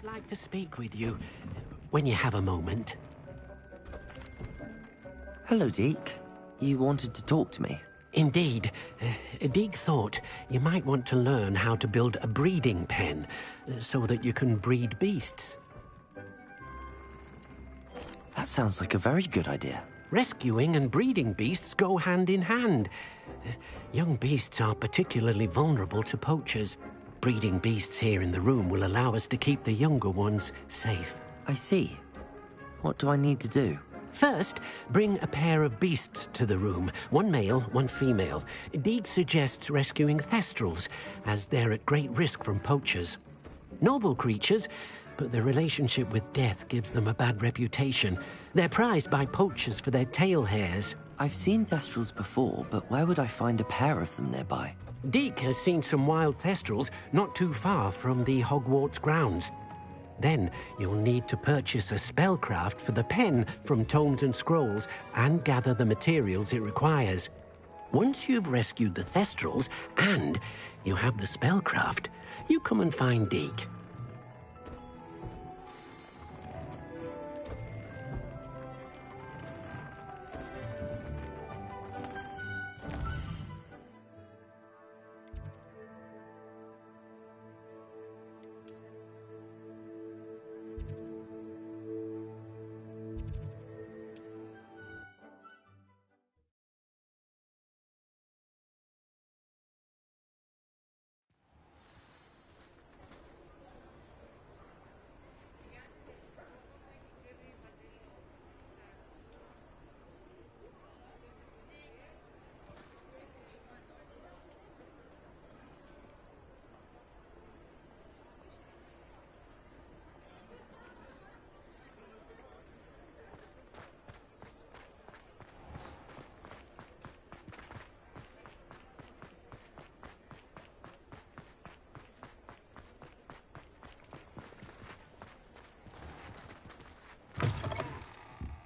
would like to speak with you when you have a moment. Hello, Deke. You wanted to talk to me? Indeed. Deke thought you might want to learn how to build a breeding pen so that you can breed beasts. That sounds like a very good idea. Rescuing and breeding beasts go hand in hand. Young beasts are particularly vulnerable to poachers. Breeding beasts here in the room will allow us to keep the younger ones safe. I see. What do I need to do? First, bring a pair of beasts to the room. One male, one female. Deke suggests rescuing thestrals, as they're at great risk from poachers. Noble creatures, but their relationship with death gives them a bad reputation. They're prized by poachers for their tail hairs. I've seen thestrals before, but where would I find a pair of them nearby? Deke has seen some wild thestrals not too far from the Hogwarts grounds. Then you'll need to purchase a spellcraft for the pen from Tomes and Scrolls and gather the materials it requires. Once you've rescued the thestrals and you have the spellcraft, you come and find Deke.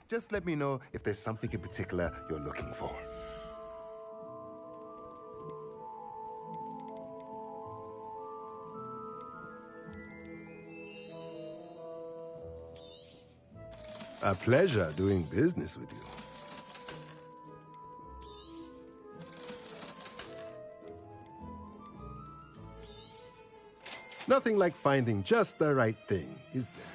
Just let me know if there's something in particular you're looking for. A pleasure doing business with you. Nothing like finding just the right thing, is there?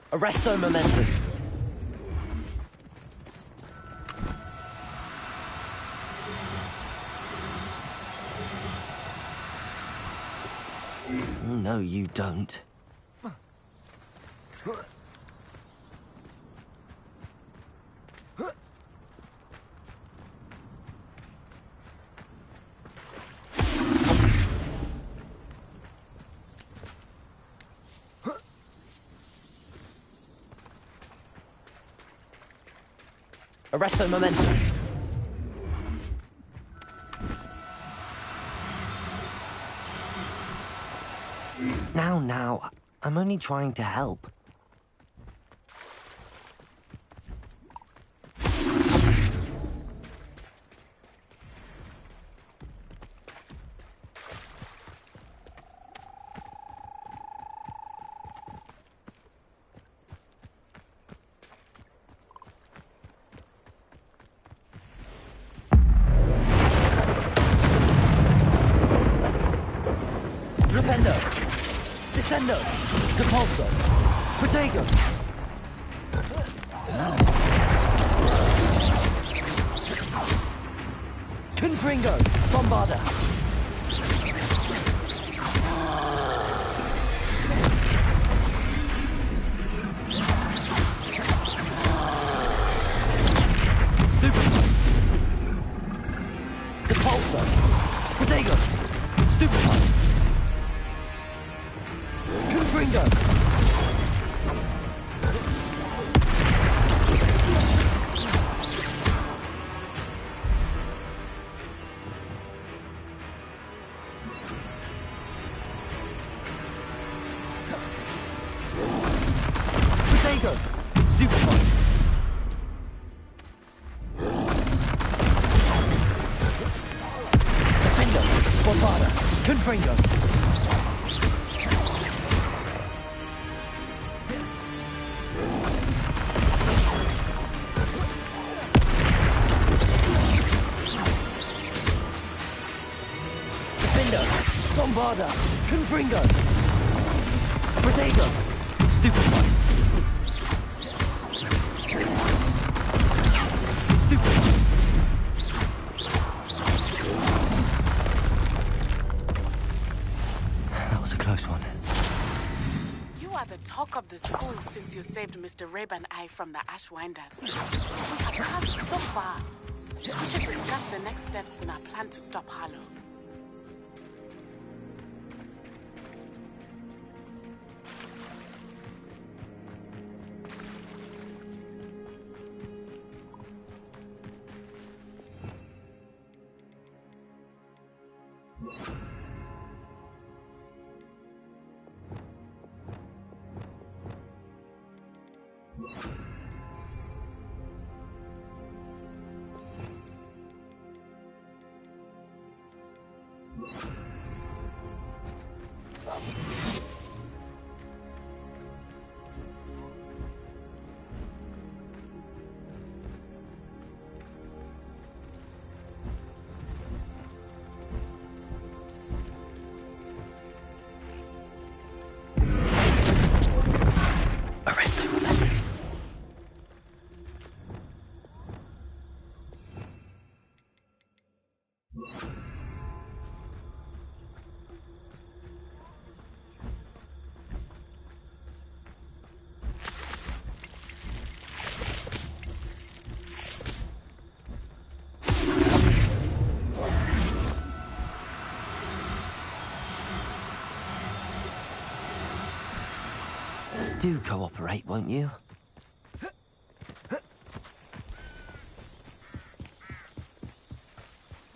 Arresto momentum. No, you don't. Arresto momentum. Now, I'm only trying to help. Descendo! Depulso! Protego! Confringo! Bombarda! Stupefy! Depulso! Protego! Stupefy! Confringo! Protego! Stupefy! Defendo! Bombarda! Confringo! Bombarda! Confringo! Protego! Stupefy! Stupefy! That was a close one. You are the talk of the school since you saved Mr. Rabe and I from the Ashwinders. We have come so far. We should discuss the next steps in our plan to stop Harlow. Do cooperate, won't you?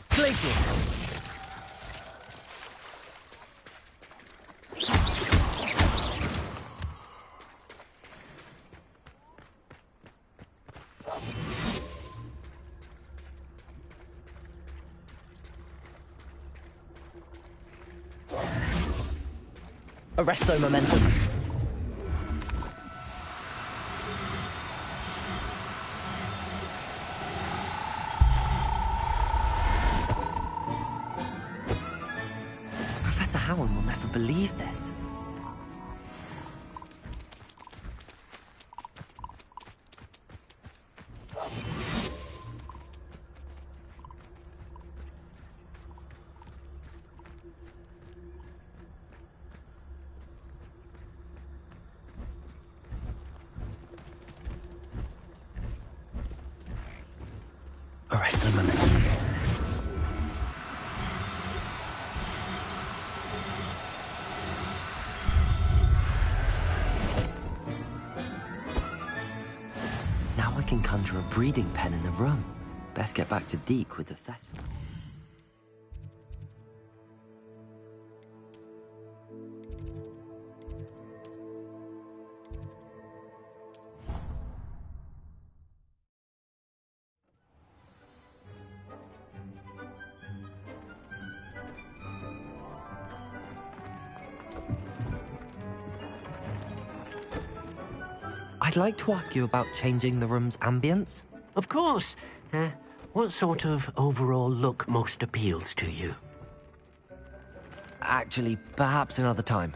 Glacius! Arresto momentum. Professor Howard will never believe this. Arrest the momentum. Now I can conjure a breeding pen in the room. Best get back to Deke with the thespian. I'd like to ask you about changing the room's ambience. Of course. What sort of overall look most appeals to you? Actually, perhaps another time.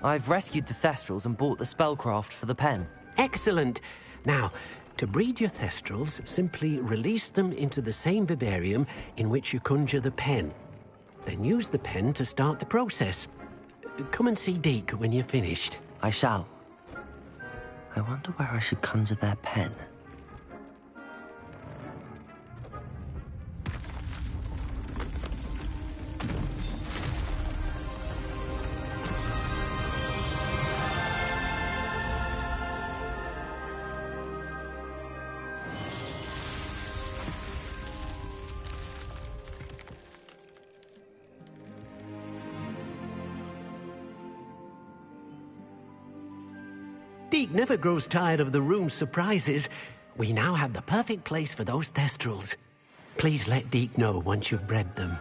I've rescued the Thestrals and bought the spellcraft for the pen. Excellent. Now, to breed your Thestrals, simply release them into the same vivarium in which you conjure the pen. Then use the pen to start the process. Come and see Deke when you're finished. I shall. I wonder where I should conjure their pen. Deke never grows tired of the room's surprises. We now have the perfect place for those Thestrals. Please let Deke know once you've bred them.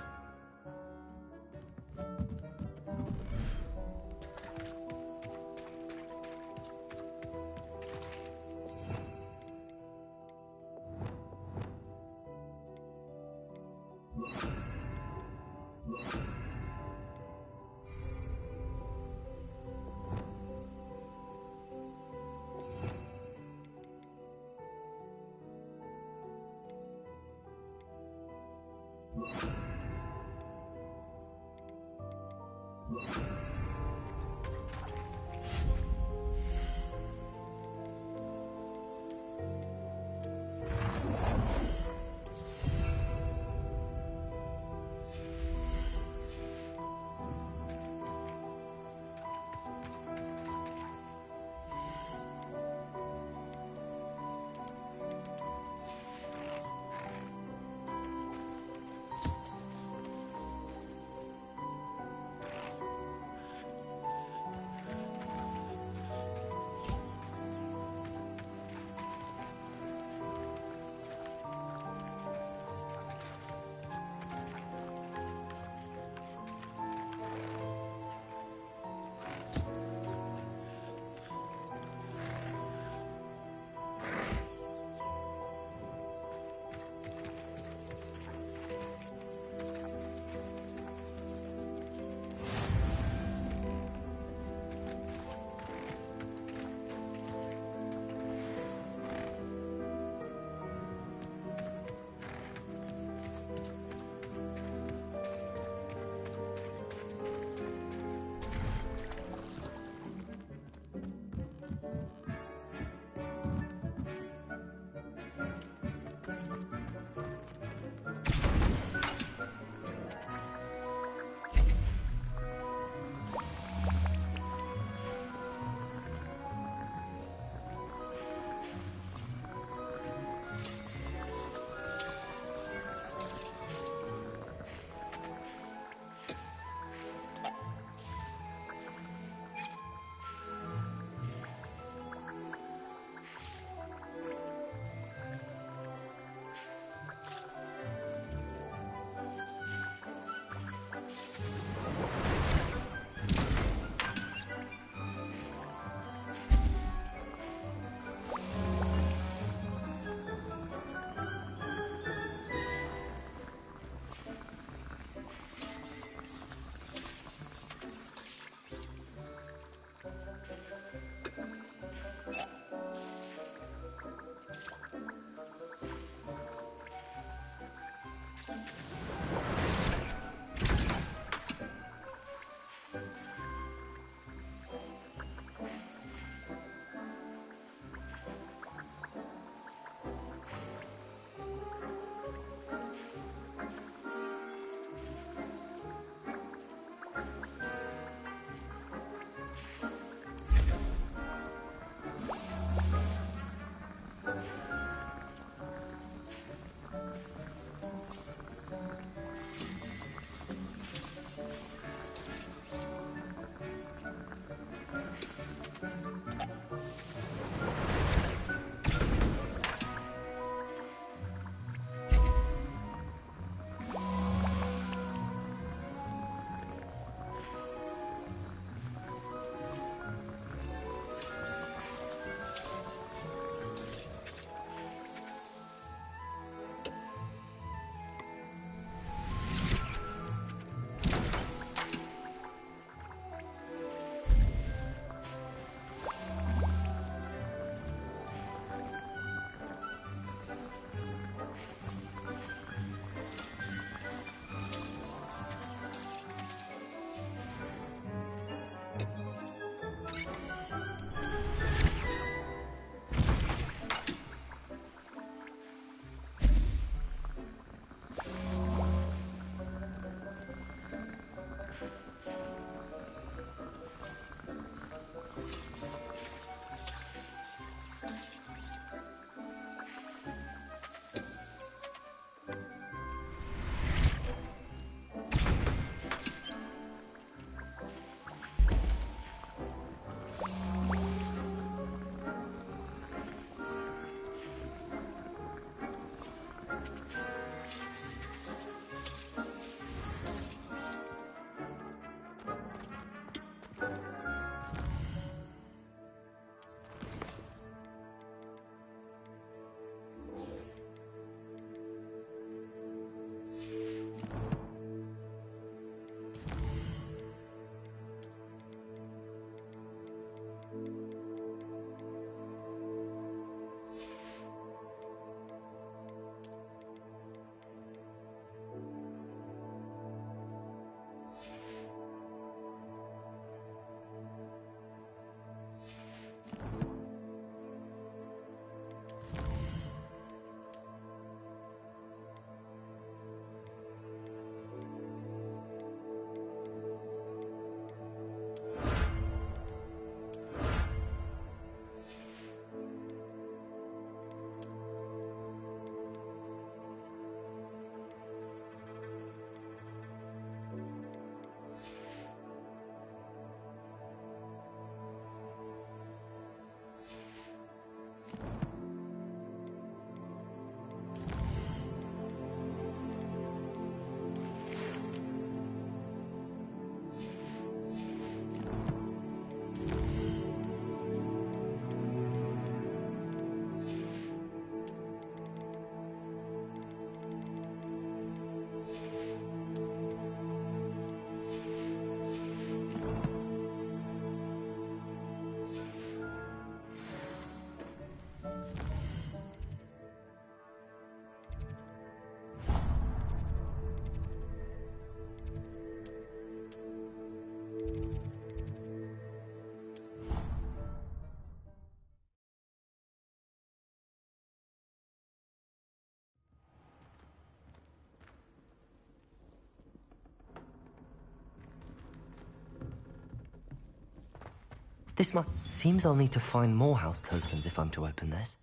This must... Seems I'll need to find more house tokens if I'm to open this.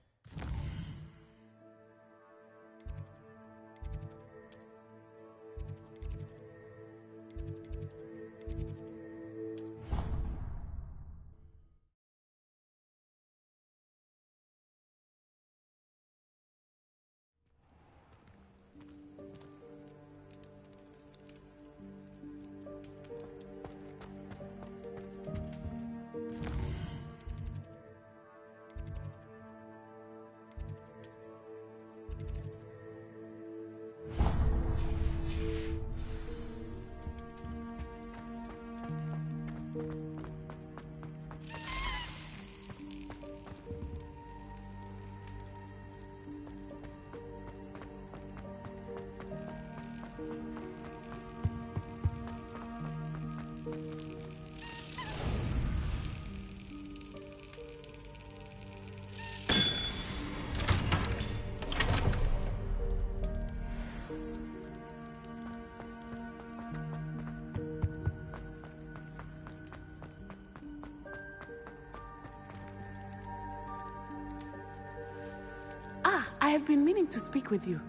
I have been meaning to speak with you.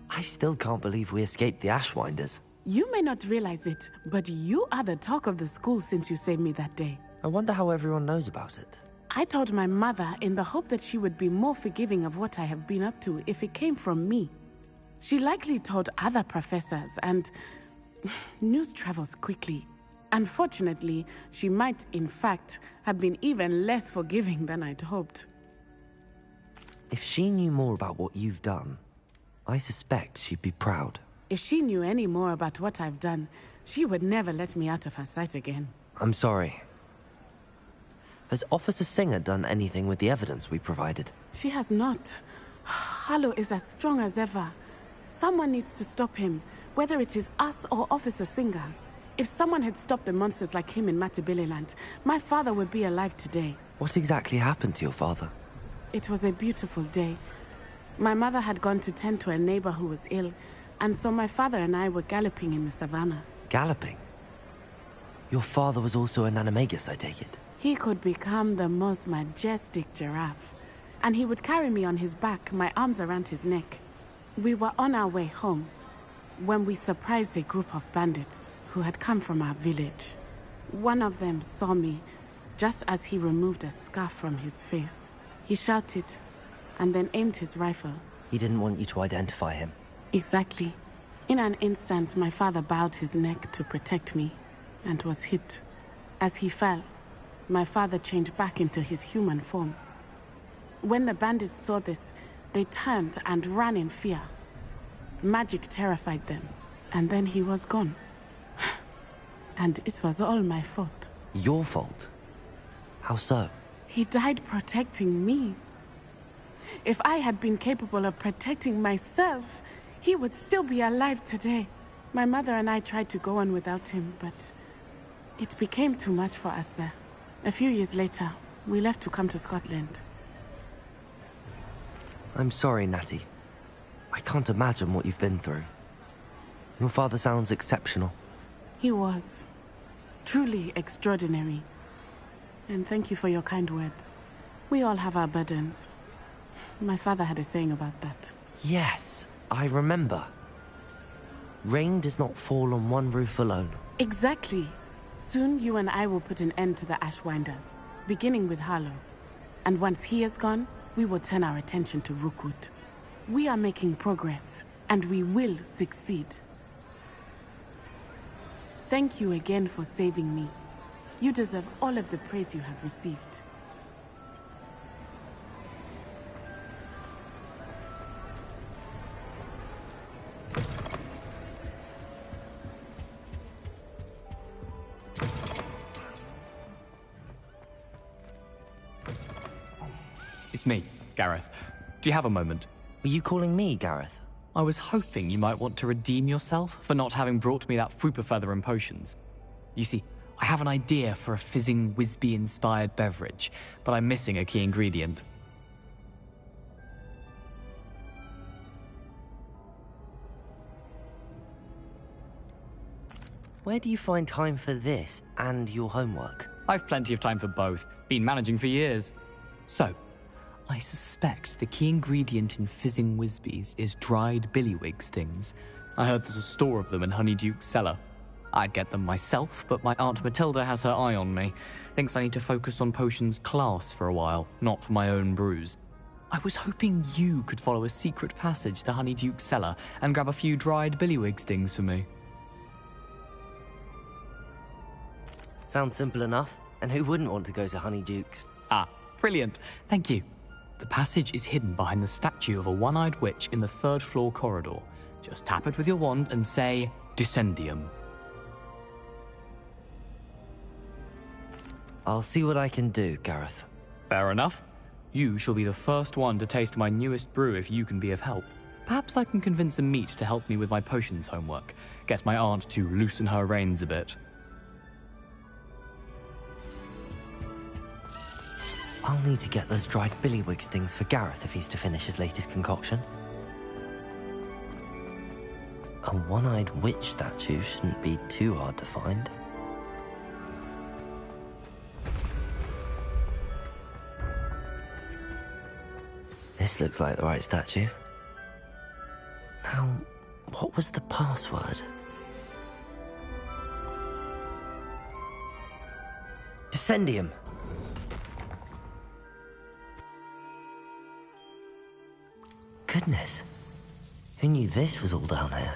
I still can't believe we escaped the Ashwinders. You may not realize it, but you are the talk of the school since you saved me that day. I wonder how everyone knows about it. I told my mother in the hope that she would be more forgiving of what I have been up to if it came from me. She likely told other professors, and news travels quickly. Unfortunately, she might, in fact, have been even less forgiving than I'd hoped. If she knew more about what you've done, I suspect she'd be proud. If she knew any more about what I've done, she would never let me out of her sight again. I'm sorry. Has Officer Singer done anything with the evidence we provided? She has not. Harlow is as strong as ever. Someone needs to stop him, whether it is us or Officer Singer. If someone had stopped the monsters like him in Matabeleland, my father would be alive today. What exactly happened to your father? It was a beautiful day. My mother had gone to tend to a neighbor who was ill, and so my father and I were galloping in the savannah. Galloping? Your father was also an animagus, I take it? He could become the most majestic giraffe, and he would carry me on his back, my arms around his neck. We were on our way home when we surprised a group of bandits who had come from our village. One of them saw me just as he removed a scarf from his face. He shouted and then aimed his rifle. He didn't want you to identify him. Exactly. In an instant, my father bowed his neck to protect me and was hit. As he fell, my father changed back into his human form. When the bandits saw this, they turned and ran in fear. Magic terrified them, and then he was gone. And it was all my fault. Your fault? How so? He died protecting me. If I had been capable of protecting myself, he would still be alive today. My mother and I tried to go on without him, but it became too much for us there. A few years later, we left to come to Scotland. I'm sorry, Natty. I can't imagine what you've been through. Your father sounds exceptional. He was. Truly extraordinary. And thank you for your kind words. We all have our burdens. My father had a saying about that. Yes, I remember. Rain does not fall on one roof alone. Exactly. Soon you and I will put an end to the Ashwinders, beginning with Harlow. And once he is gone, we will turn our attention to Rookwood. We are making progress, and we will succeed. Thank you again for saving me. You deserve all of the praise you have received. It's me, Gareth. Do you have a moment? Were you calling me, Gareth? I was hoping you might want to redeem yourself for not having brought me that Fooper feather and potions. You see, I have an idea for a fizzing Wisby-inspired beverage, but I'm missing a key ingredient. Where do you find time for this and your homework? I've plenty of time for both. Been managing for years. So, I suspect the key ingredient in fizzing Whizbees is dried billywig stings. I heard there's a store of them in Honeyduke's cellar. I'd get them myself, but my Aunt Matilda has her eye on me. Thinks I need to focus on potions class for a while, not for my own brews. I was hoping you could follow a secret passage to Honeyduke's cellar and grab a few dried billywig stings for me. Sounds simple enough, and who wouldn't want to go to Honeyduke's? Ah, brilliant. Thank you. The passage is hidden behind the statue of a one-eyed witch in the third-floor corridor. Just tap it with your wand and say, Descendium. I'll see what I can do, Gareth. Fair enough. You shall be the first one to taste my newest brew if you can be of help. Perhaps I can convince a meat to help me with my potions homework. Get my aunt to loosen her reins a bit. I'll need to get those dried billywig stings for Gareth if he's to finish his latest concoction. A one-eyed witch statue shouldn't be too hard to find. This looks like the right statue. Now, what was the password? Descendium! Goodness, who knew this was all down here?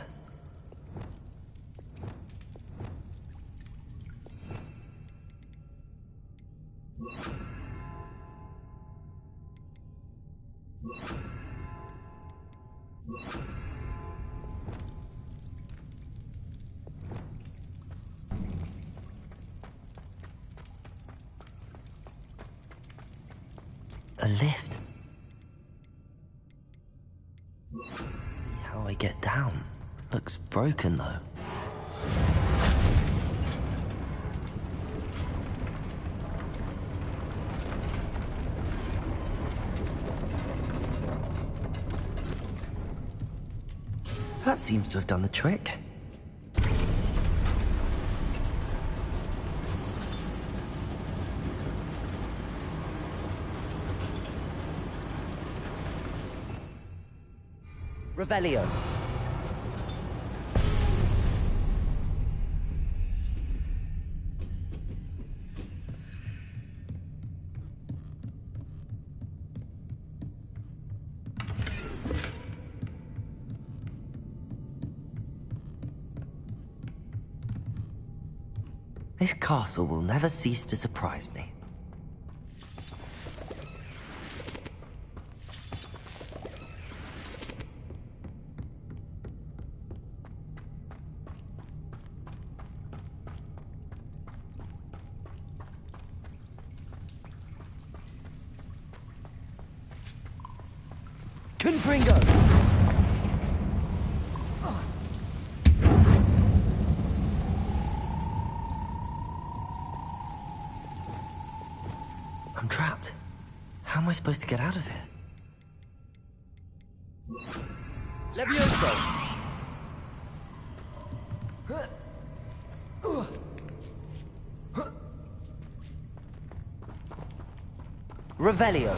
A lift. How I get down? Looks broken though. That seems to have done the trick. Revelio. This castle will never cease to surprise me. Confringo! I'm trapped. How am I supposed to get out of here? Levioso! Revelio!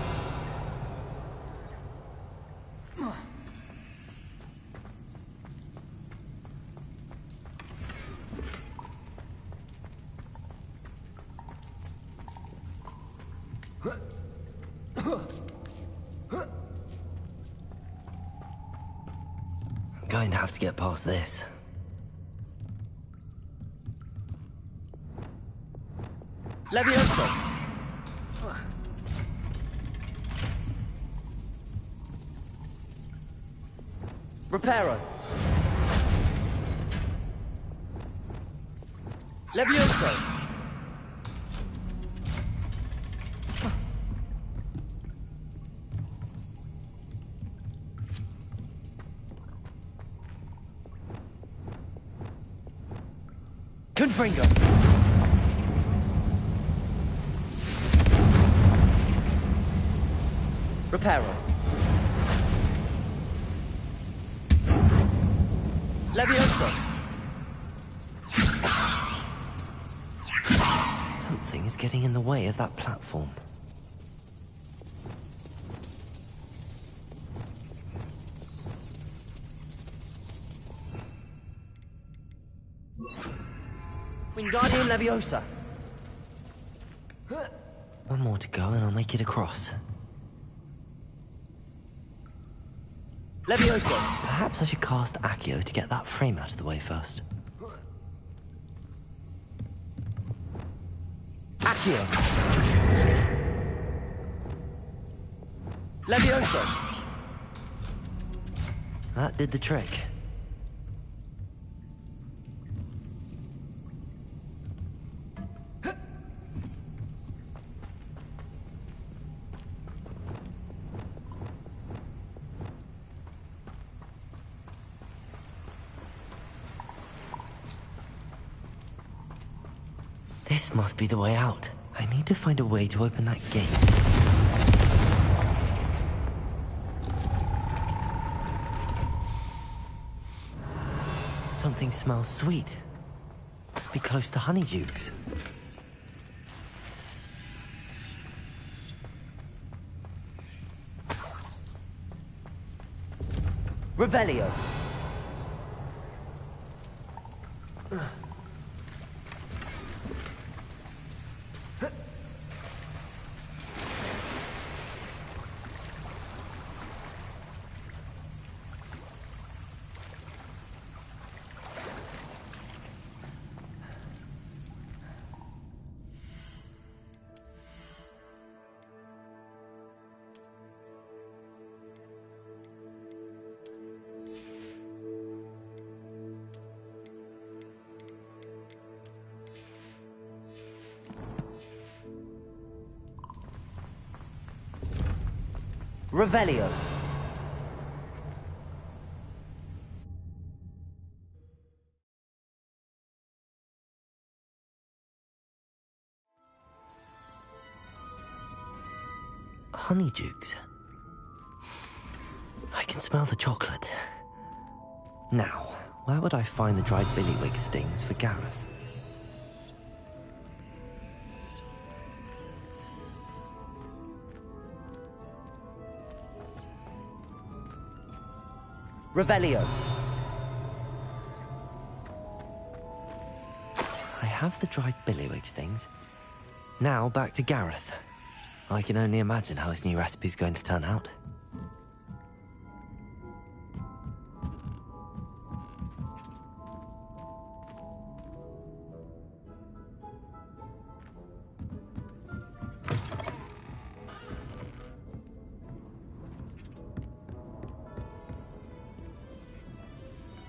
I'm going to have to get past this. Levioso! Reparo! Levioso! Confringo! Reparo! Levioso! is getting in the way of that platform? Wingardium Leviosa! One more to go and I'll make it across. Leviosa! Perhaps I should cast Accio to get that frame out of the way first. Accio! Leviosa! That did the trick. This must be the way out. I need to find a way to open that gate. Something smells sweet. Must be close to Honeydukes. Revelio! Revelio! Honeydukes. I can smell the chocolate. Now, where would I find the dried billywig stings for Gareth? Revelio! I have the dried billywig stings. Now back to Gareth. I can only imagine how his new recipe's going to turn out.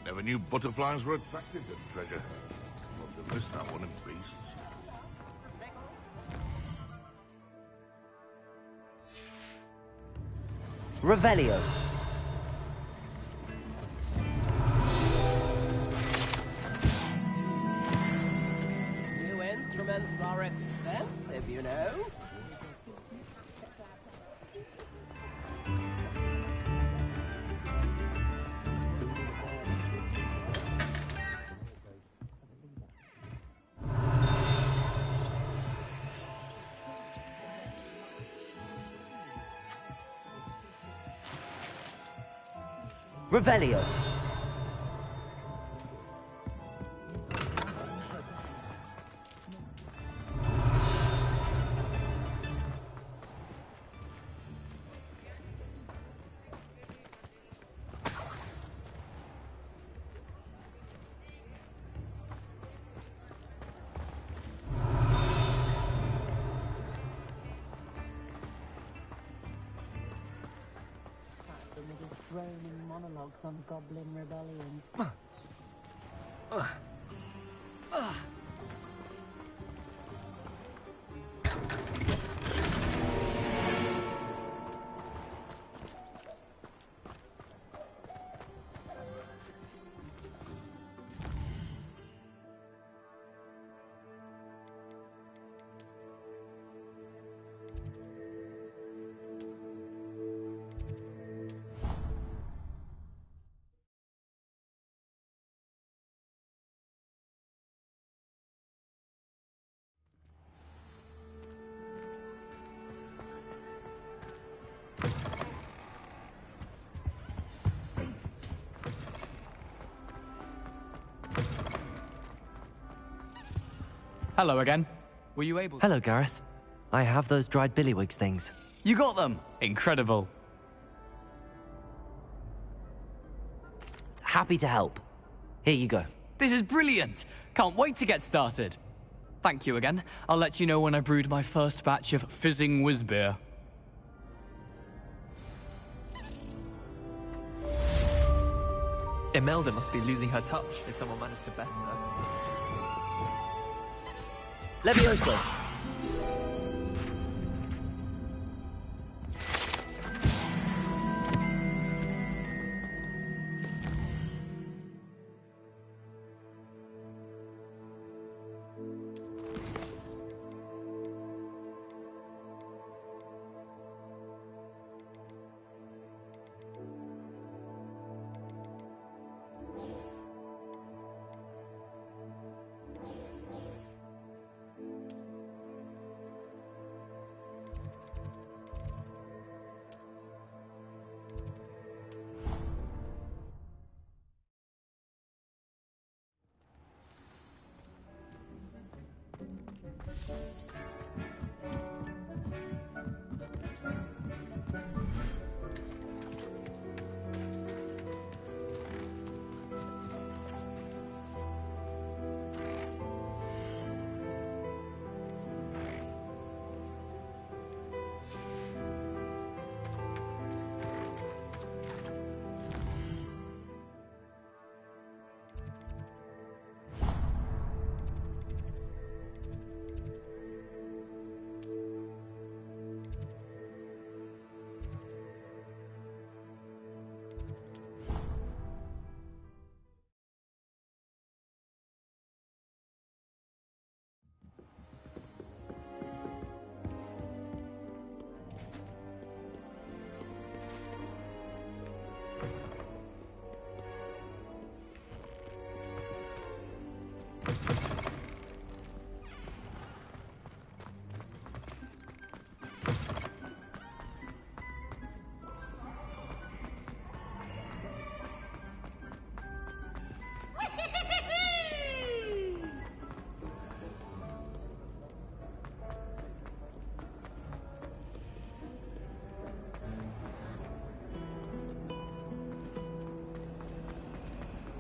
Never knew butterflies were attracted to treasure. Must have missed that one in pieces. Revelio! New instruments are expensive, you know. Revelio! Droning monologues on goblin rebellions. Hello again. Were you able to... Hello, Gareth. I have those dried billywigs things. You got them! Incredible. Happy to help. Here you go. This is brilliant! Can't wait to get started. Thank you again. I'll let you know when I brewed my first batch of fizzing whizbeer. Imelda must be losing her touch if someone managed to best her. Levioso.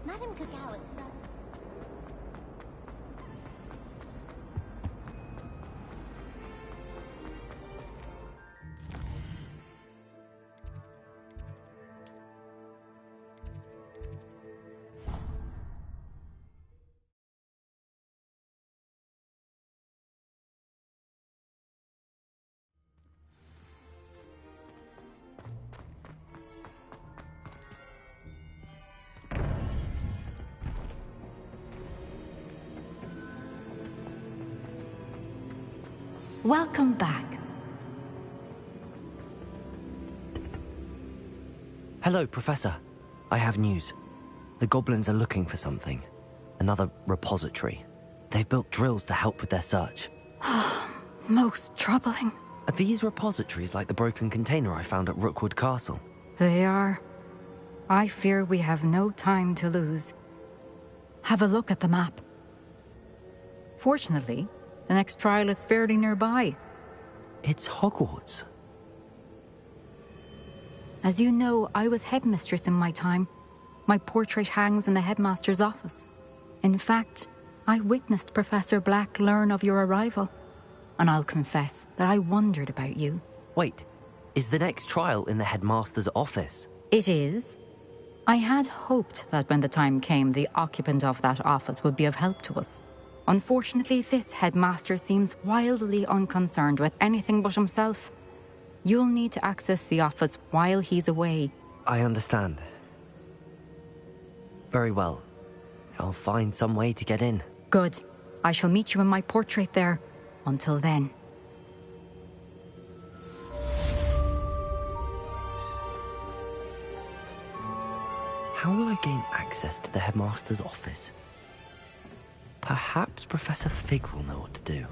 Madame Cacao is so... Welcome back. Hello, Professor. I have news. The goblins are looking for something. Another repository. They've built drills to help with their search. Most troubling. Are these repositories like the broken container I found at Rookwood Castle? They are. I fear we have no time to lose. Have a look at the map. Fortunately, the next trial is fairly nearby. It's Hogwarts. As you know, I was headmistress in my time. My portrait hangs in the headmaster's office. In fact, I witnessed Professor Black learn of your arrival. And I'll confess that I wondered about you. Wait, is the next trial in the headmaster's office? It is. I had hoped that when the time came, the occupant of that office would be of help to us. Unfortunately, this headmaster seems wildly unconcerned with anything but himself. You'll need to access the office while he's away. I understand. Very well. I'll find some way to get in. Good. I shall meet you in my portrait there. Until then. How will I gain access to the headmaster's office? Perhaps Professor Fig will know what to do.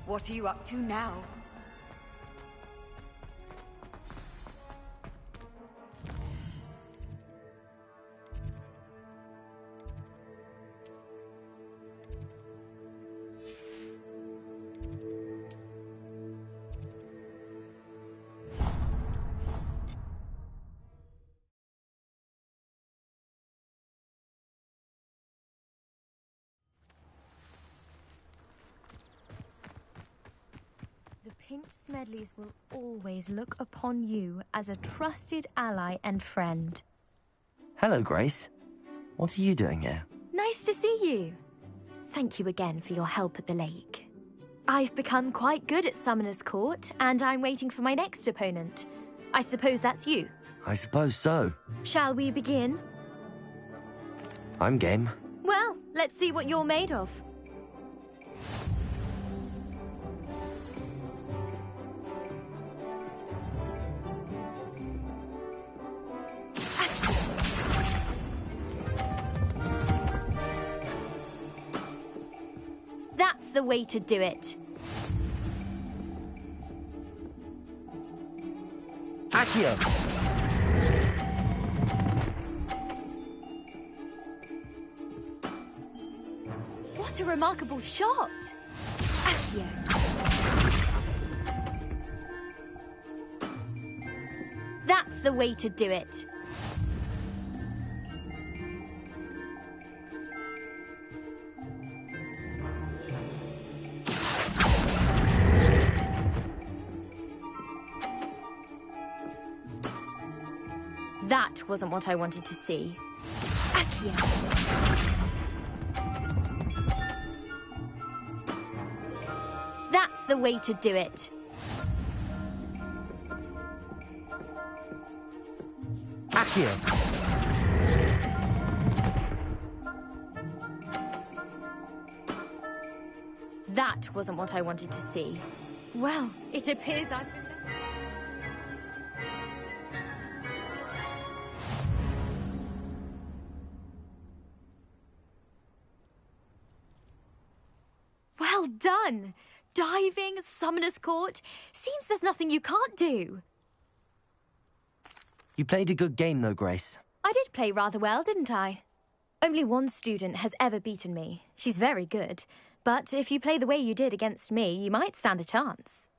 What are you up to now? Pinch Smedleys will always look upon you as a trusted ally and friend. Hello, Grace. What are you doing here? Nice to see you. Thank you again for your help at the lake. I've become quite good at Summoner's Court, and I'm waiting for my next opponent. I suppose that's you. I suppose so. Shall we begin? I'm game. Well, let's see what you're made of. That's the way to do it. Accio! What a remarkable shot! Accio. That's the way to do it. That wasn't what I wanted to see. Accio. That's the way to do it. Accio! That wasn't what I wanted to see. Well, it appears I've been... Well done! Diving, Summoner's Court. Seems there's nothing you can't do. You played a good game, though, Grace. I did play rather well, didn't I? Only one student has ever beaten me. She's very good. But if you play the way you did against me, you might stand a chance.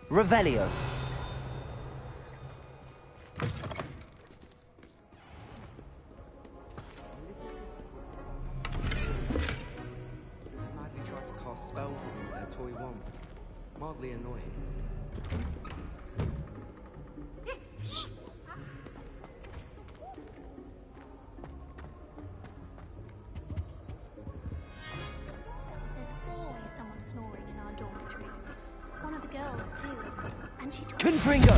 Revelio. Madly tried to cast spells on me with their toy wand. Mildly annoying. There's always someone snoring in our dormitory. One of the girls, too. And she Confringo!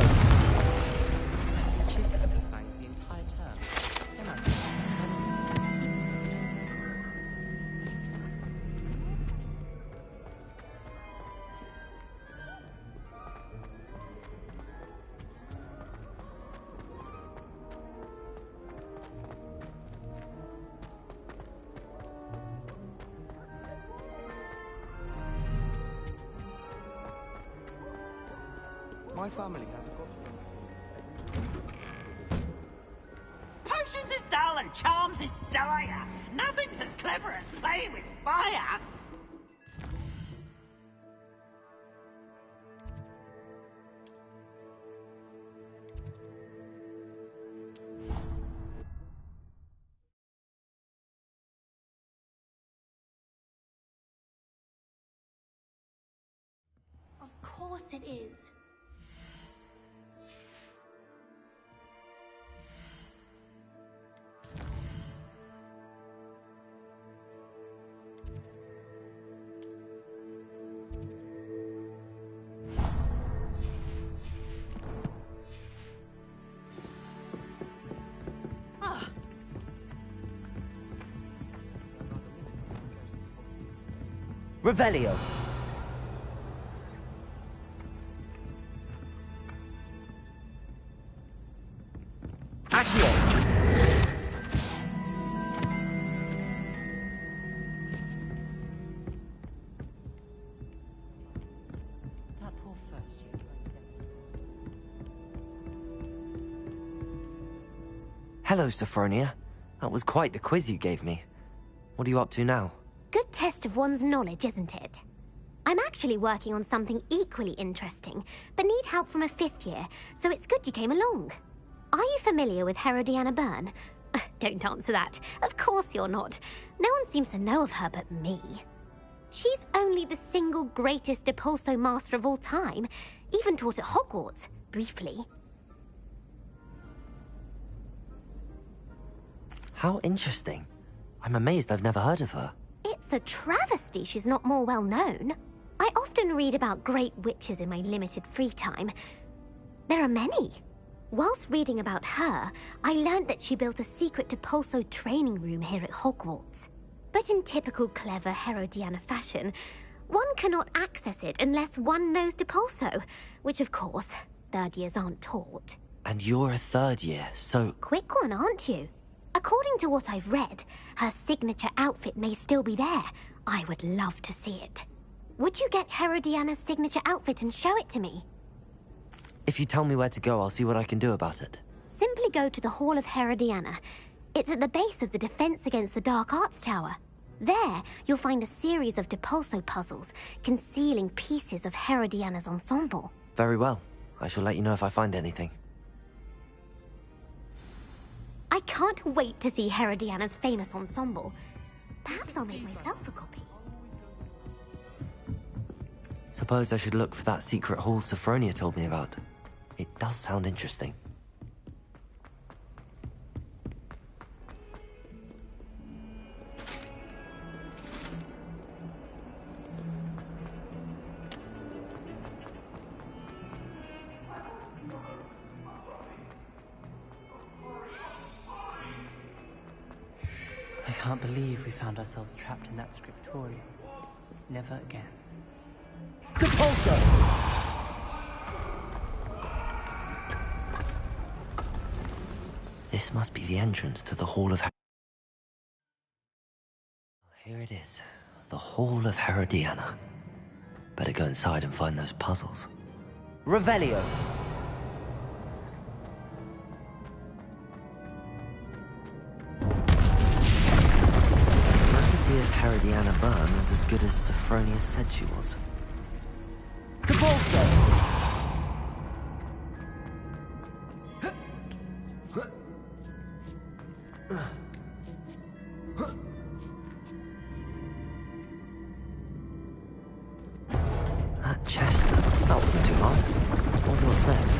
She's double fangs the entire term. Then I see. My family has a goblin. Potions is dull and charms is dire. Nothing's as clever as playing with fire. Of course it is. Revelio. Accio. That poor first year. Hello, Sophronia. That was quite the quiz you gave me. What are you up to now? Good test of one's knowledge, isn't it? I'm actually working on something equally interesting, but need help from a 5th year, so it's good you came along. Are you familiar with Herodiana Byrne? Don't answer that. Of course you're not. No one seems to know of her but me. She's only the single greatest Depulso master of all time, even taught at Hogwarts, briefly. How interesting. I'm amazed I've never heard of her. It's a travesty she's not more well known. I often read about great witches in my limited free time. There are many. Whilst reading about her, I learned that she built a secret Depulso training room here at Hogwarts. But in typical clever Herodiana fashion, one cannot access it unless one knows Depulso, which of course, 3rd years aren't taught. And you're a 3rd year, so... Quick one, aren't you? According to what I've read, her signature outfit may still be there. I would love to see it. Would you get Herodiana's signature outfit and show it to me? If you tell me where to go, I'll see what I can do about it. Simply go to the Hall of Herodiana. It's at the base of the Defense Against the Dark Arts Tower. There, you'll find a series of Depulso puzzles concealing pieces of Herodiana's ensemble. Very well. I shall let you know if I find anything. I can't wait to see Herodiana's famous ensemble. Perhaps I'll make myself a copy. Suppose I should look for that secret hall Sophronia told me about. It does sound interesting. I can't believe we found ourselves trapped in that scriptorium. Never again. Depulso! This must be the entrance to the Hall of... Here it is. The Hall of Herodiana. Better go inside and find those puzzles. Revelio. Time to see if Herodiana Byrne was as good as Sophronia said she was. Depulso! That chest, that wasn't too hard. Wonder what's next.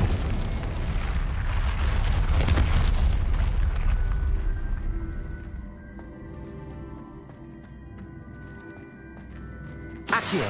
Accio!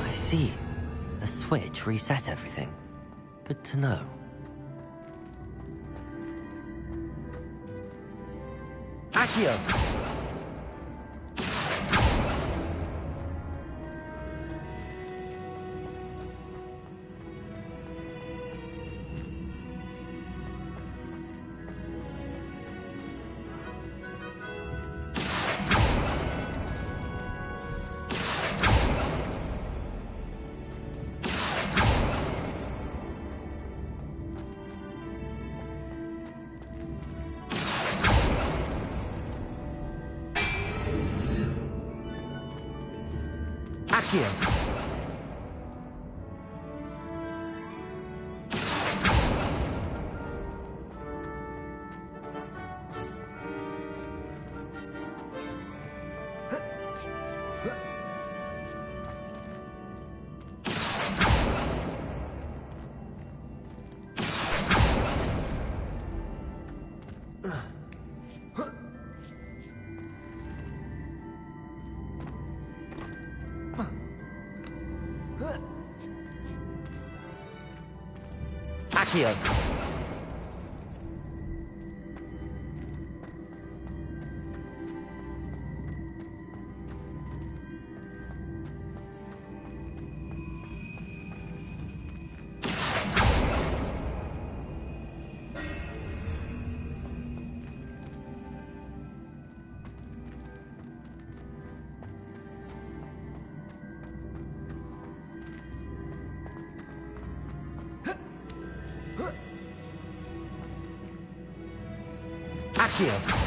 I see. A switch reset everything. Good to know. Accio! Accio. Accio. Accio. Accio.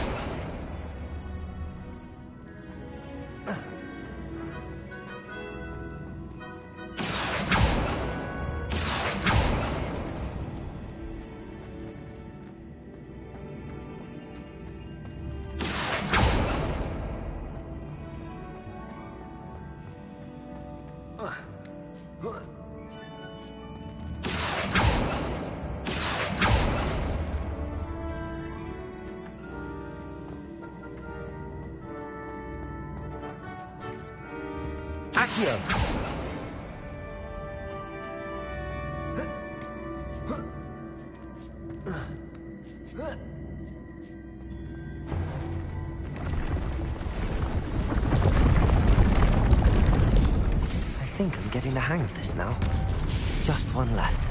Accio. I think I'm getting the hang of this now. Just one left.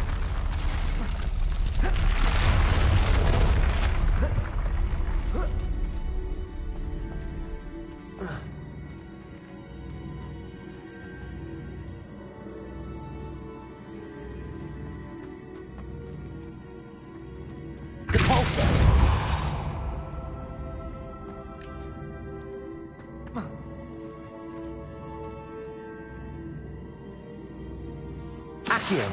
Accio.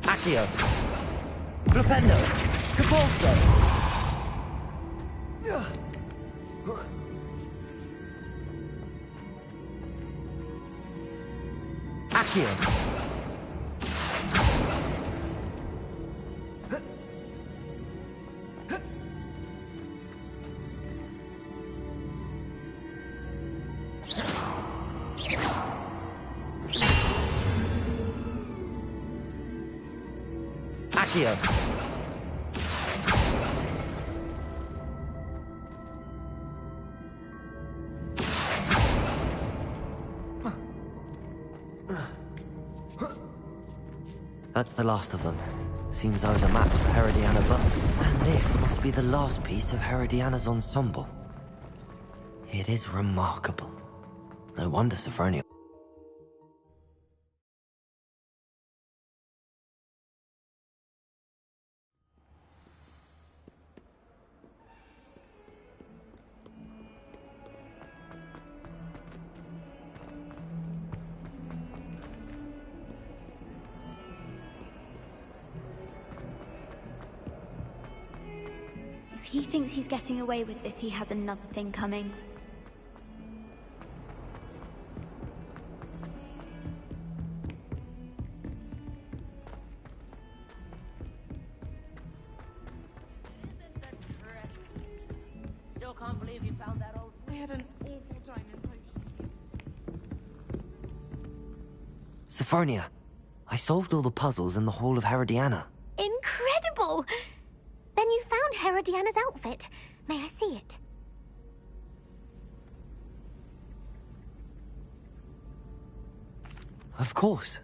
Accio. Flipendo. Capolso. Accio. Accio. That's the last of them. Seems I was a match for Herodiana, but... And this must be the last piece of Herodiana's ensemble. It is remarkable. No wonder Sophronia... If he thinks he's getting away with this, he has another thing coming. can't believe you found that old... We had an awful time in potions. Sophronia, I solved all the puzzles in the Hall of Herodiana. Incredible! Then you found Herodiana's outfit. May I see it? Of course.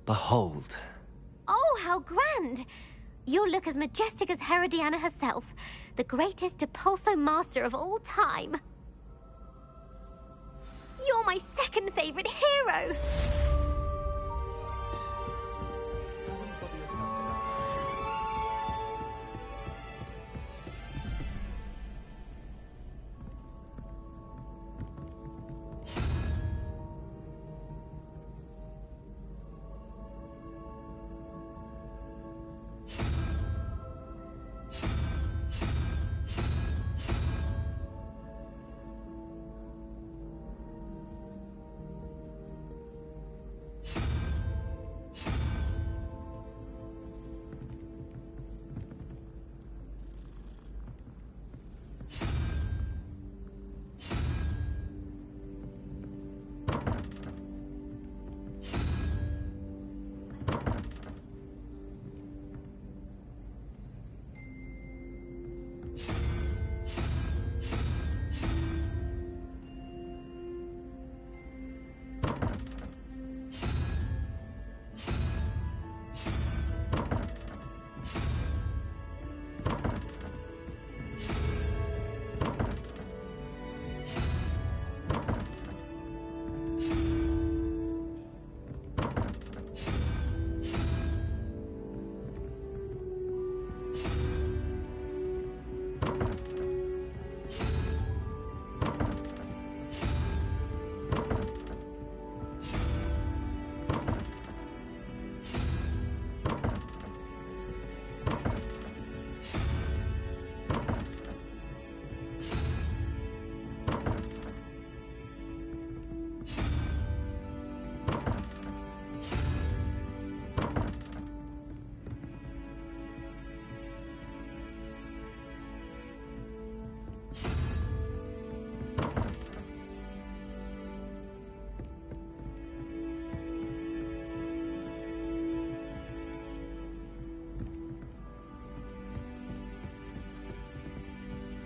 Behold. Oh, how grand! You'll look as majestic as Herodiana herself, the greatest Depulso master of all time. You're my second favorite hero!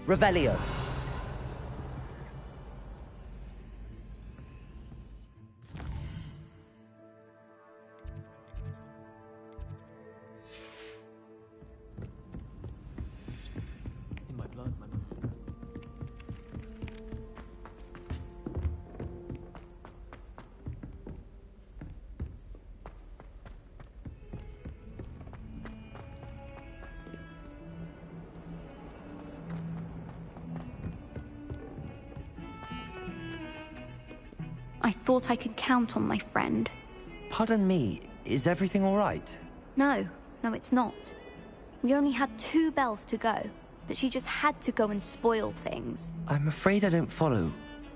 Revelio. In my blood, my love. I thought I could count on my friend. Pardon me, is everything all right? No, it's not. We only had 2 bells to go, but she just had to go and spoil things. I'm afraid I don't follow.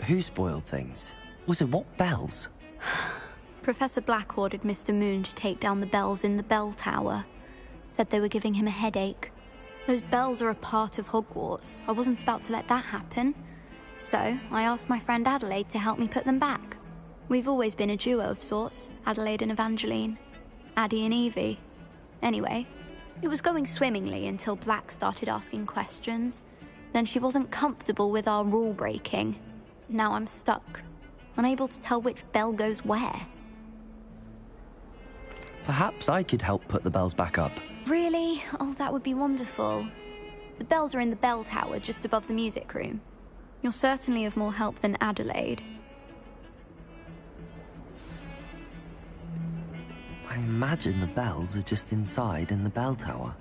Who spoiled things? Also, what bells? Professor Black ordered Mr. Moon to take down the bells in the bell tower. Said they were giving him a headache. Those bells are a part of Hogwarts. I wasn't about to let that happen. So, I asked my friend Adelaide to help me put them back. We've always been a duo of sorts, Adelaide and Evangeline. Addie and Evie. Anyway, it was going swimmingly until Black started asking questions. Then she wasn't comfortable with our rule breaking. Now I'm stuck, unable to tell which bell goes where. Perhaps I could help put the bells back up. Really? Oh, that would be wonderful. The bells are in the bell tower just above the music room. You're certainly of more help than Adelaide. I imagine the bells are just inside in the bell tower.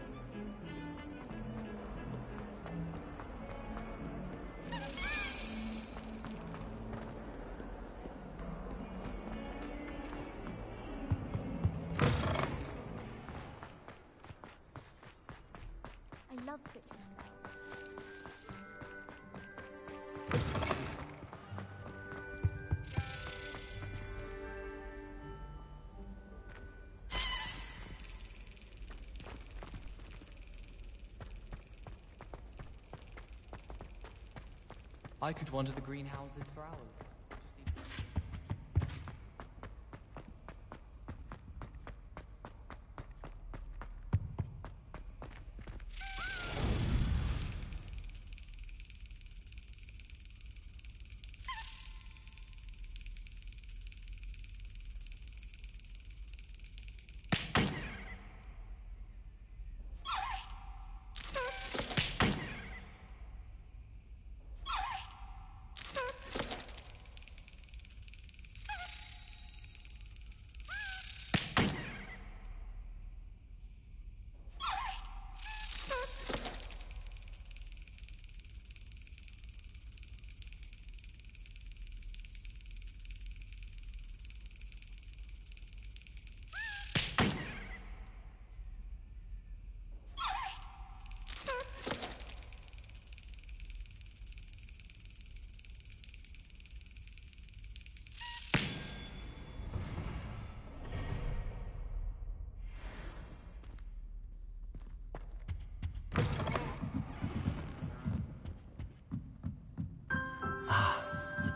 I love it. I could wander the greenhouses for hours.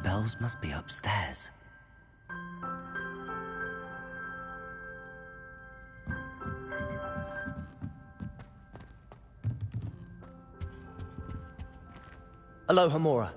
Bells must be upstairs. Aloha, Mora.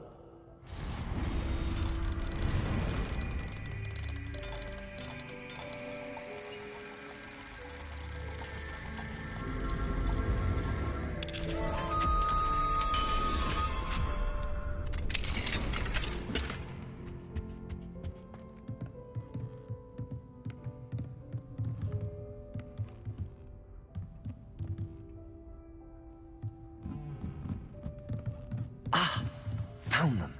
Found them.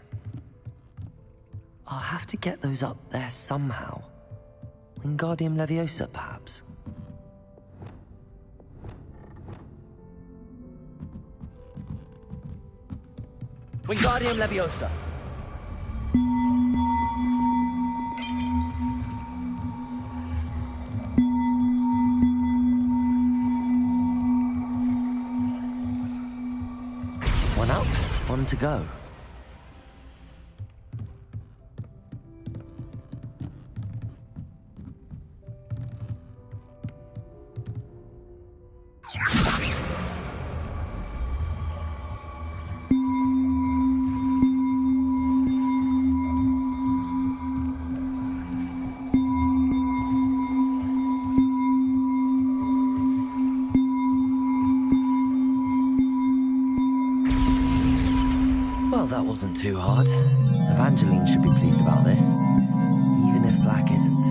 I'll have to get those up there somehow. Wingardium Leviosa, perhaps? Wingardium Leviosa! One up, one to go. Well, that wasn't too hard. Evangeline should be pleased about this, even if Black isn't.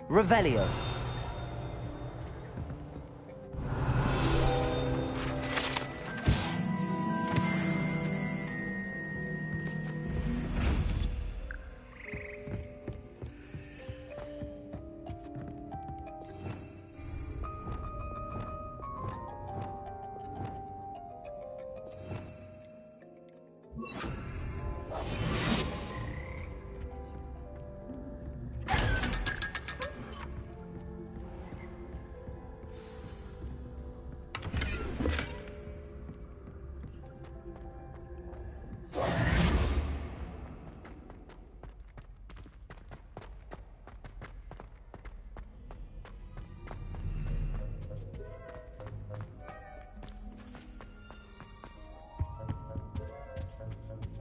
Revelio.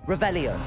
Revelio.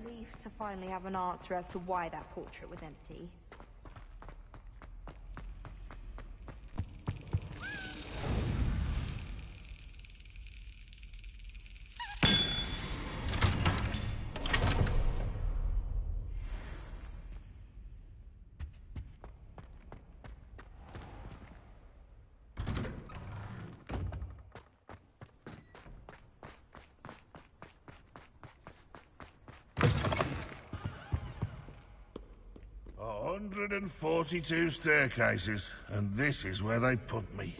Relief to finally have an answer as to why that portrait was empty. A 142 staircases, and this is where they put me.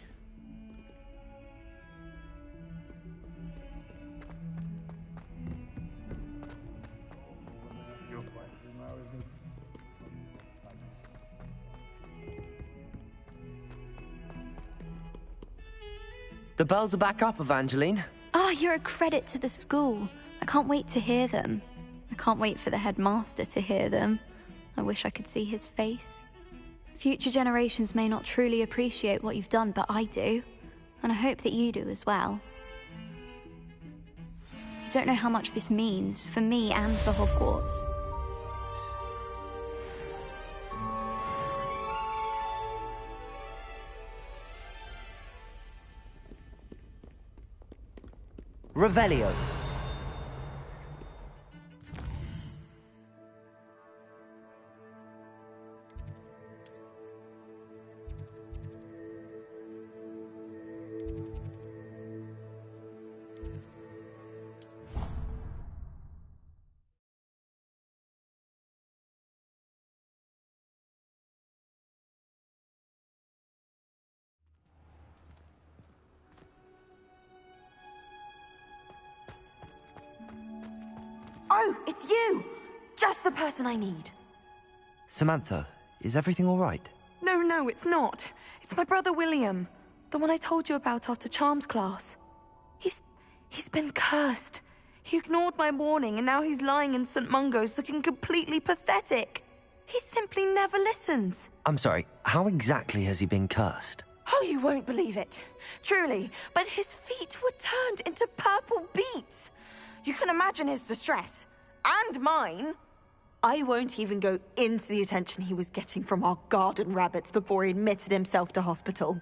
The bells are back up, Evangeline. Oh, you're a credit to the school. I can't wait to hear them. I can't wait for the headmaster to hear them. I wish I could see his face. Future generations may not truly appreciate what you've done, but I do. And I hope that you do as well. You don't know how much this means for me and for Hogwarts. Revelio. Oh, it's you! Just the person I need. Samantha, is everything all right? No, it's not. It's my brother William. The one I told you about after Charms class. He's been cursed. He ignored my warning and now he's lying in St. Mungo's looking completely pathetic. He simply never listens. I'm sorry, how exactly has he been cursed? Oh, you won't believe it. Truly, but his feet were turned into purple beets. You can imagine his distress. And mine. I won't even go into the attention he was getting from our garden rabbits before he admitted himself to hospital.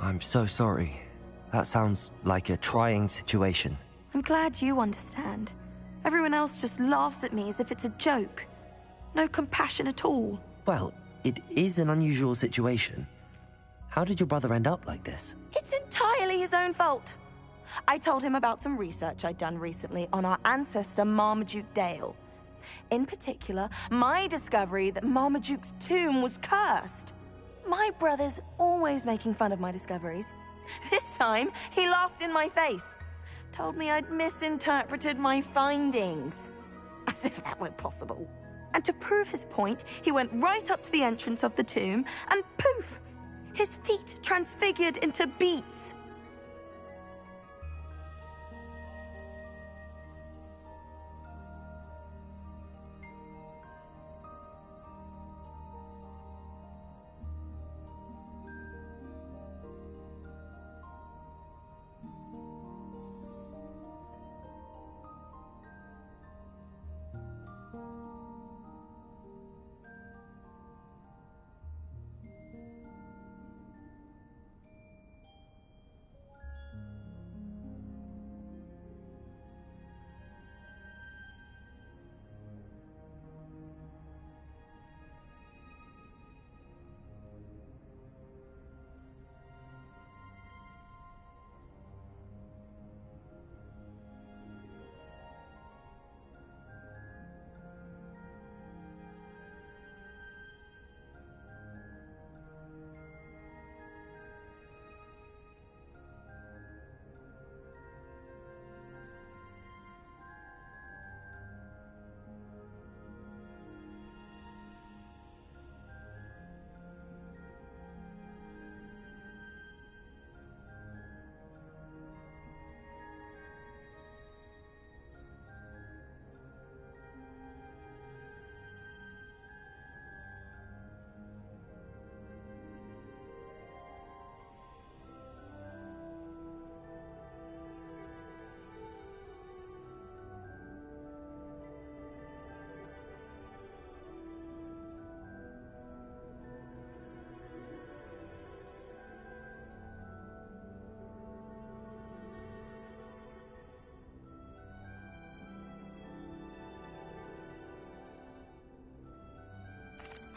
I'm so sorry. That sounds like a trying situation. I'm glad you understand. Everyone else just laughs at me as if it's a joke. No compassion at all. Well, it is an unusual situation. How did your brother end up like this? It's entirely his own fault. I told him about some research I'd done recently on our ancestor Marmaduke Dale. In particular, my discovery that Marmaduke's tomb was cursed. My brother's always making fun of my discoveries. This time, he laughed in my face. Told me I'd misinterpreted my findings. As if that were possible. And to prove his point, he went right up to the entrance of the tomb and poof! His feet transfigured into beets.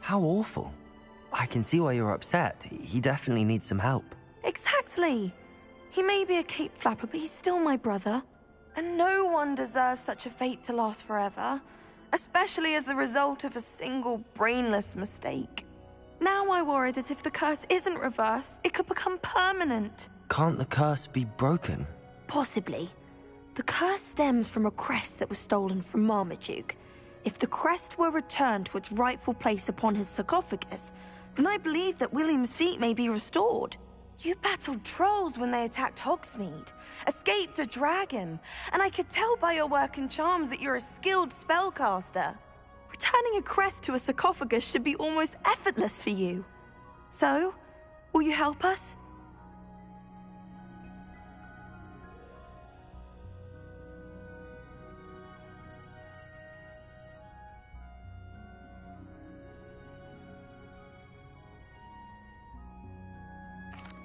How awful. I can see why you're upset. He definitely needs some help. Exactly. He may be a cape flapper, but he's still my brother. And no one deserves such a fate to last forever, especially as the result of a single brainless mistake. Now I worry that if the curse isn't reversed, it could become permanent. Can't the curse be broken? Possibly. The curse stems from a crest that was stolen from Marmaduke. If the crest were returned to its rightful place upon his sarcophagus, then I believe that William's feet may be restored. You battled trolls when they attacked Hogsmeade, escaped a dragon, and I could tell by your work and charms that you're a skilled spellcaster. Returning a crest to a sarcophagus should be almost effortless for you. So, will you help us?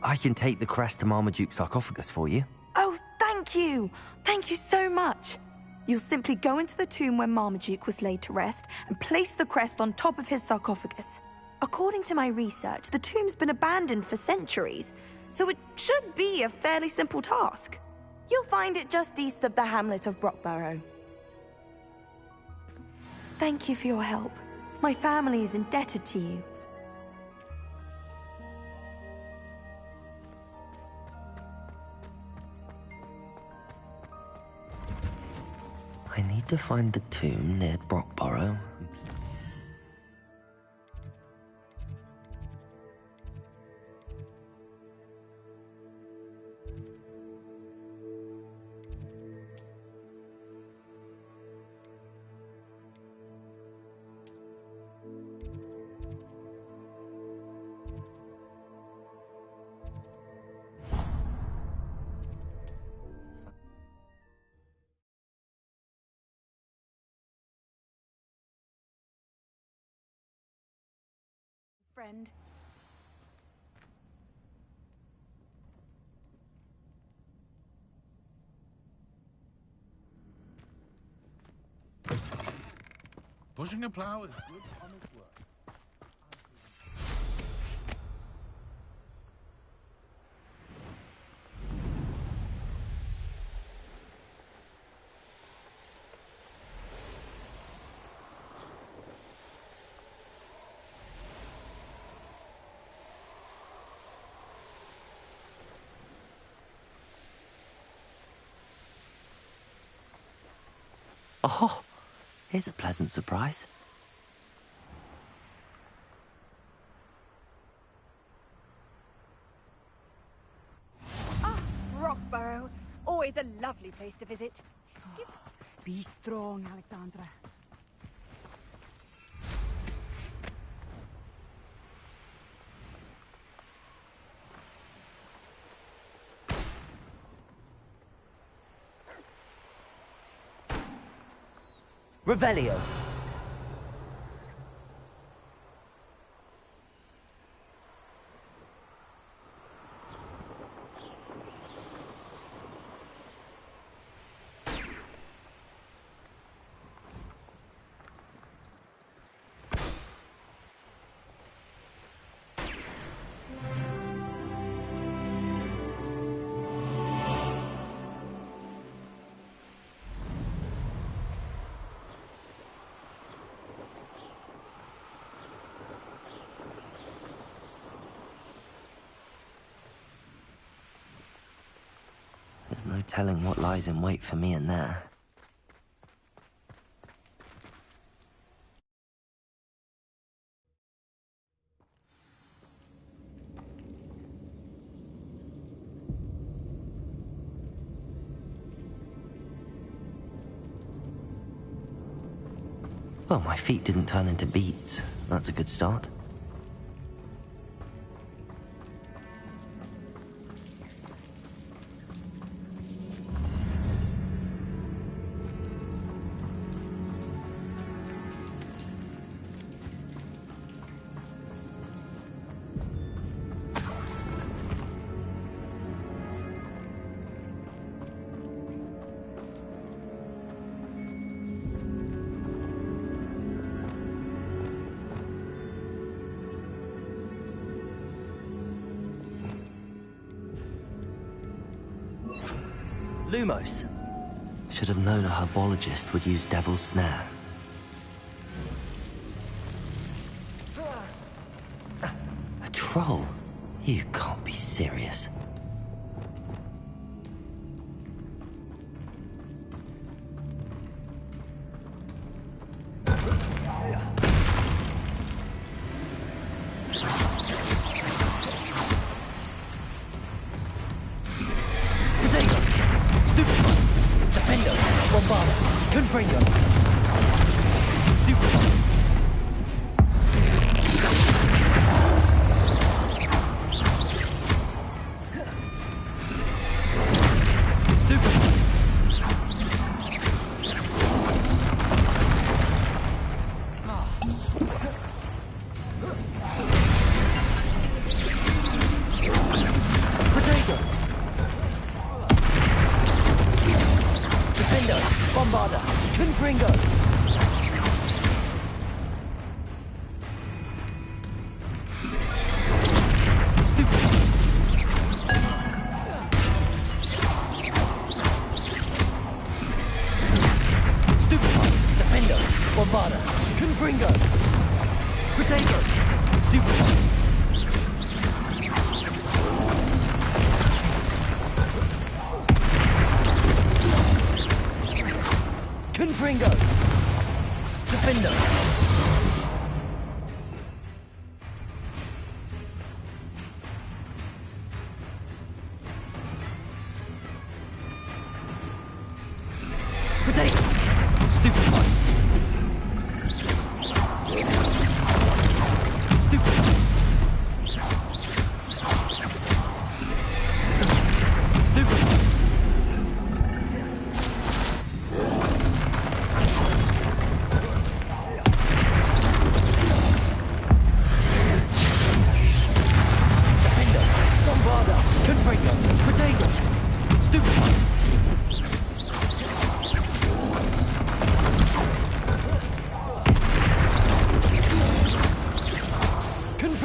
I can take the crest to Marmaduke's sarcophagus for you. Oh, thank you! Thank you so much! You'll simply go into the tomb where Marmaduke was laid to rest and place the crest on top of his sarcophagus. According to my research, the tomb's been abandoned for centuries, so it should be a fairly simple task. You'll find it just east of the hamlet of Brockborough. Thank you for your help. My family is indebted to you. I need to find the tomb near Brockborough. Friend. Pushing a plough is good honest work. Oh, here's a pleasant surprise. Ah, Rockborough. Always a lovely place to visit. Be strong, Alexandra. Revelio. There's no telling what lies in wait for me in there. Well, my feet didn't turn into beets. That's a good start. Lumos. Should have known a herbologist would use Devil's Snare. A troll? You can't be serious.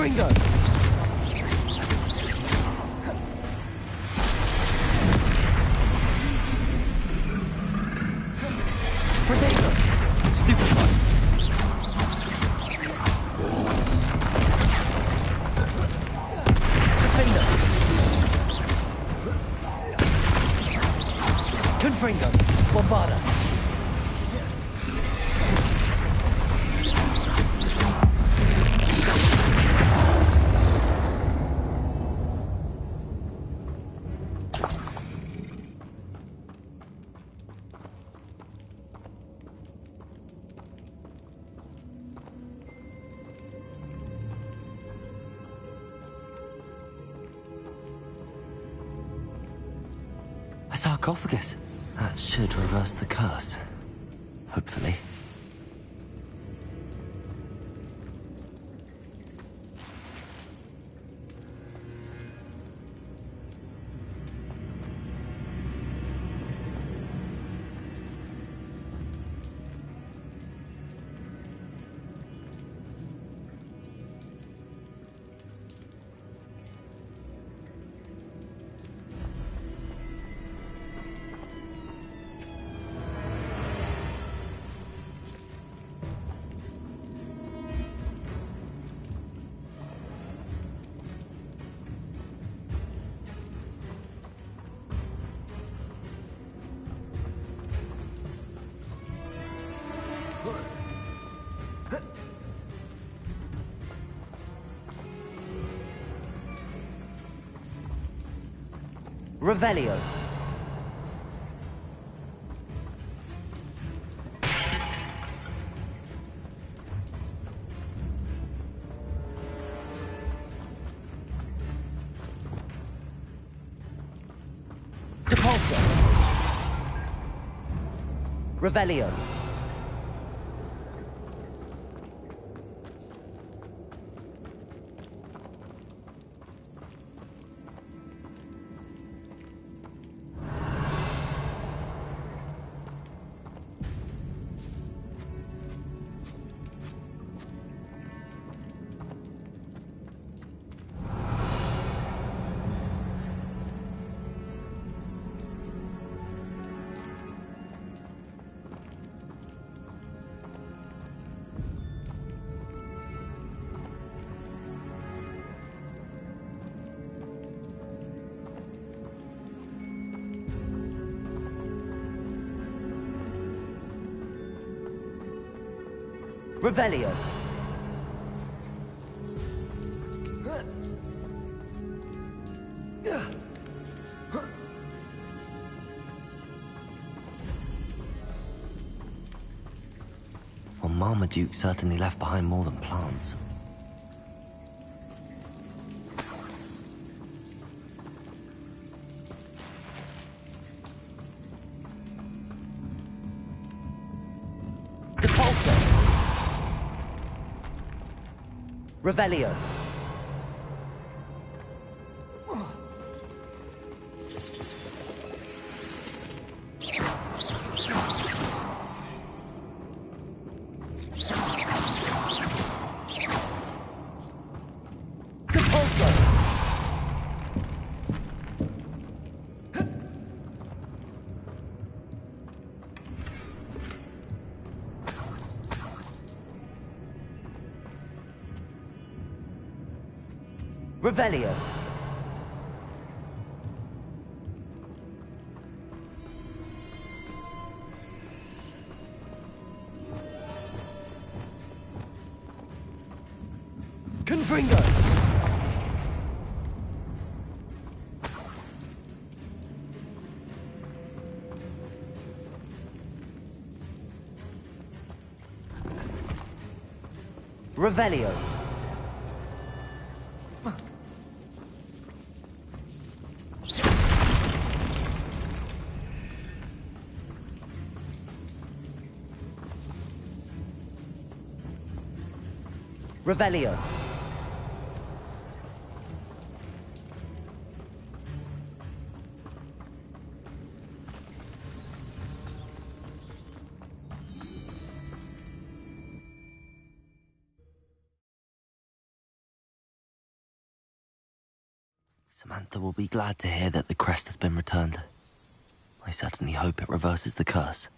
Confringo! Protego! Stupefy! Defender! Confringo! Bombarda! A sarcophagus. That should reverse the curse. Hopefully. Revelio. Depulso. Revelio. Revelio. Well, Marmaduke certainly left behind more than plants. Depulso. Revelio. Depulso. Revelio. Confringo. Revelio. Revelio. Samantha will be glad to hear that the crest has been returned. I certainly hope it reverses the curse.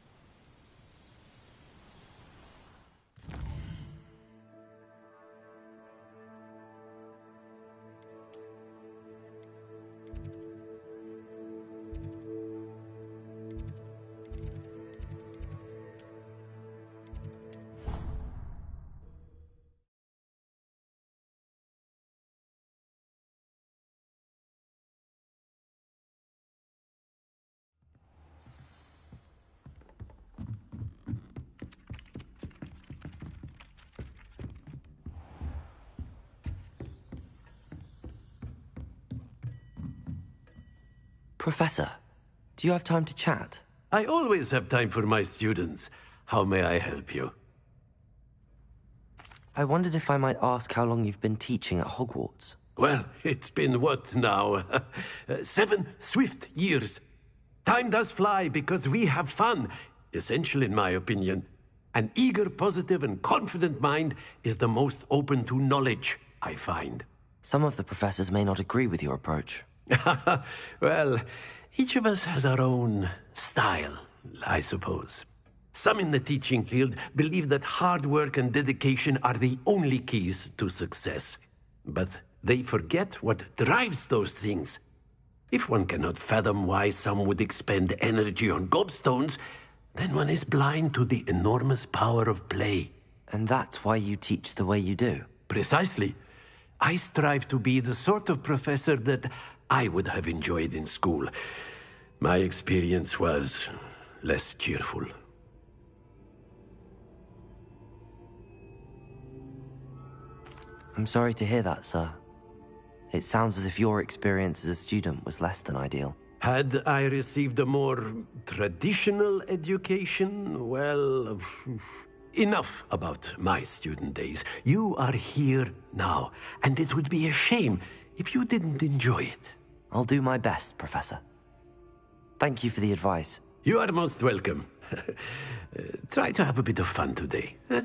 Professor, do you have time to chat? I always have time for my students. How may I help you? I wondered if I might ask how long you've been teaching at Hogwarts. Well, it's been what now? 7 swift years. Time does fly because we have fun, essential in my opinion. An eager, positive, and confident mind is the most open to knowledge, I find. Some of the professors may not agree with your approach. Well, each of us has our own style, I suppose. Some in the teaching field believe that hard work and dedication are the only keys to success. But they forget what drives those things. If one cannot fathom why some would expend energy on gobstones, then one is blind to the enormous power of play. And that's why you teach the way you do? Precisely. I strive to be the sort of professor that I would have enjoyed in school. My experience was less cheerful. I'm sorry to hear that, sir. It sounds as if your experience as a student was less than ideal. Had I received a more traditional education, well, enough about my student days. You are here now, and it would be a shame if you didn't enjoy it. I'll do my best, Professor. Thank you for the advice. You are most welcome. Try to have a bit of fun today. Huh?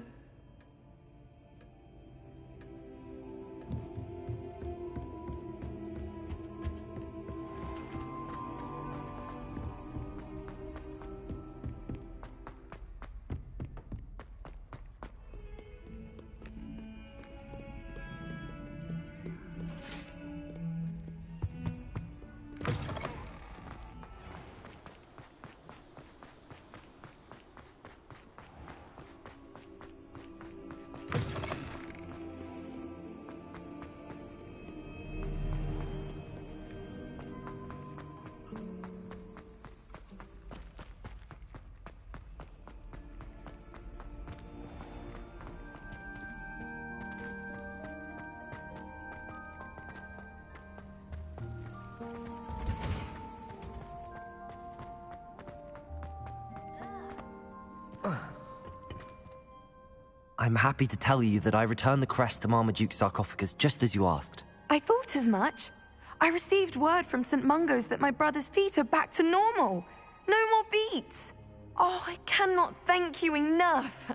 I'm happy to tell you that I returned the crest to Marmaduke's sarcophagus just as you asked. I thought as much. I received word from St. Mungo's that my brother's feet are back to normal. No more beats. Oh, I cannot thank you enough.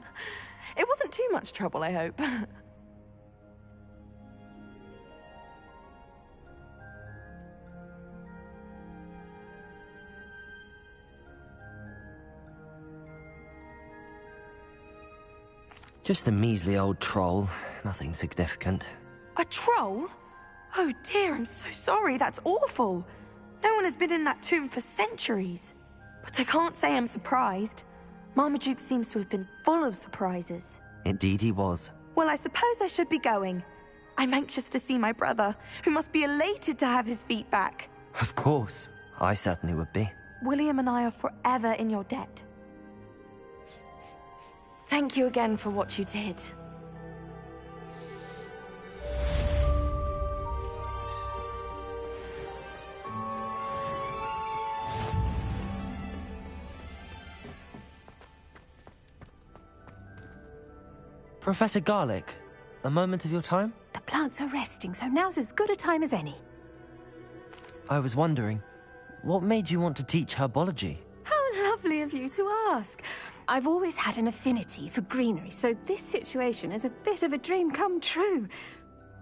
It wasn't too much trouble, I hope. Just a measly old troll. Nothing significant. A troll? Oh dear, I'm so sorry. That's awful. No one has been in that tomb for centuries. But I can't say I'm surprised. Marmaduke seems to have been full of surprises. Indeed he was. Well, I suppose I should be going. I'm anxious to see my brother, who must be elated to have his feet back. Of course. I certainly would be. William and I are forever in your debt. Thank you again for what you did. Professor Garlick, a moment of your time? The plants are resting, so now's as good a time as any. I was wondering, what made you want to teach herbology? How lovely of you to ask. I've always had an affinity for greenery, so this situation is a bit of a dream come true.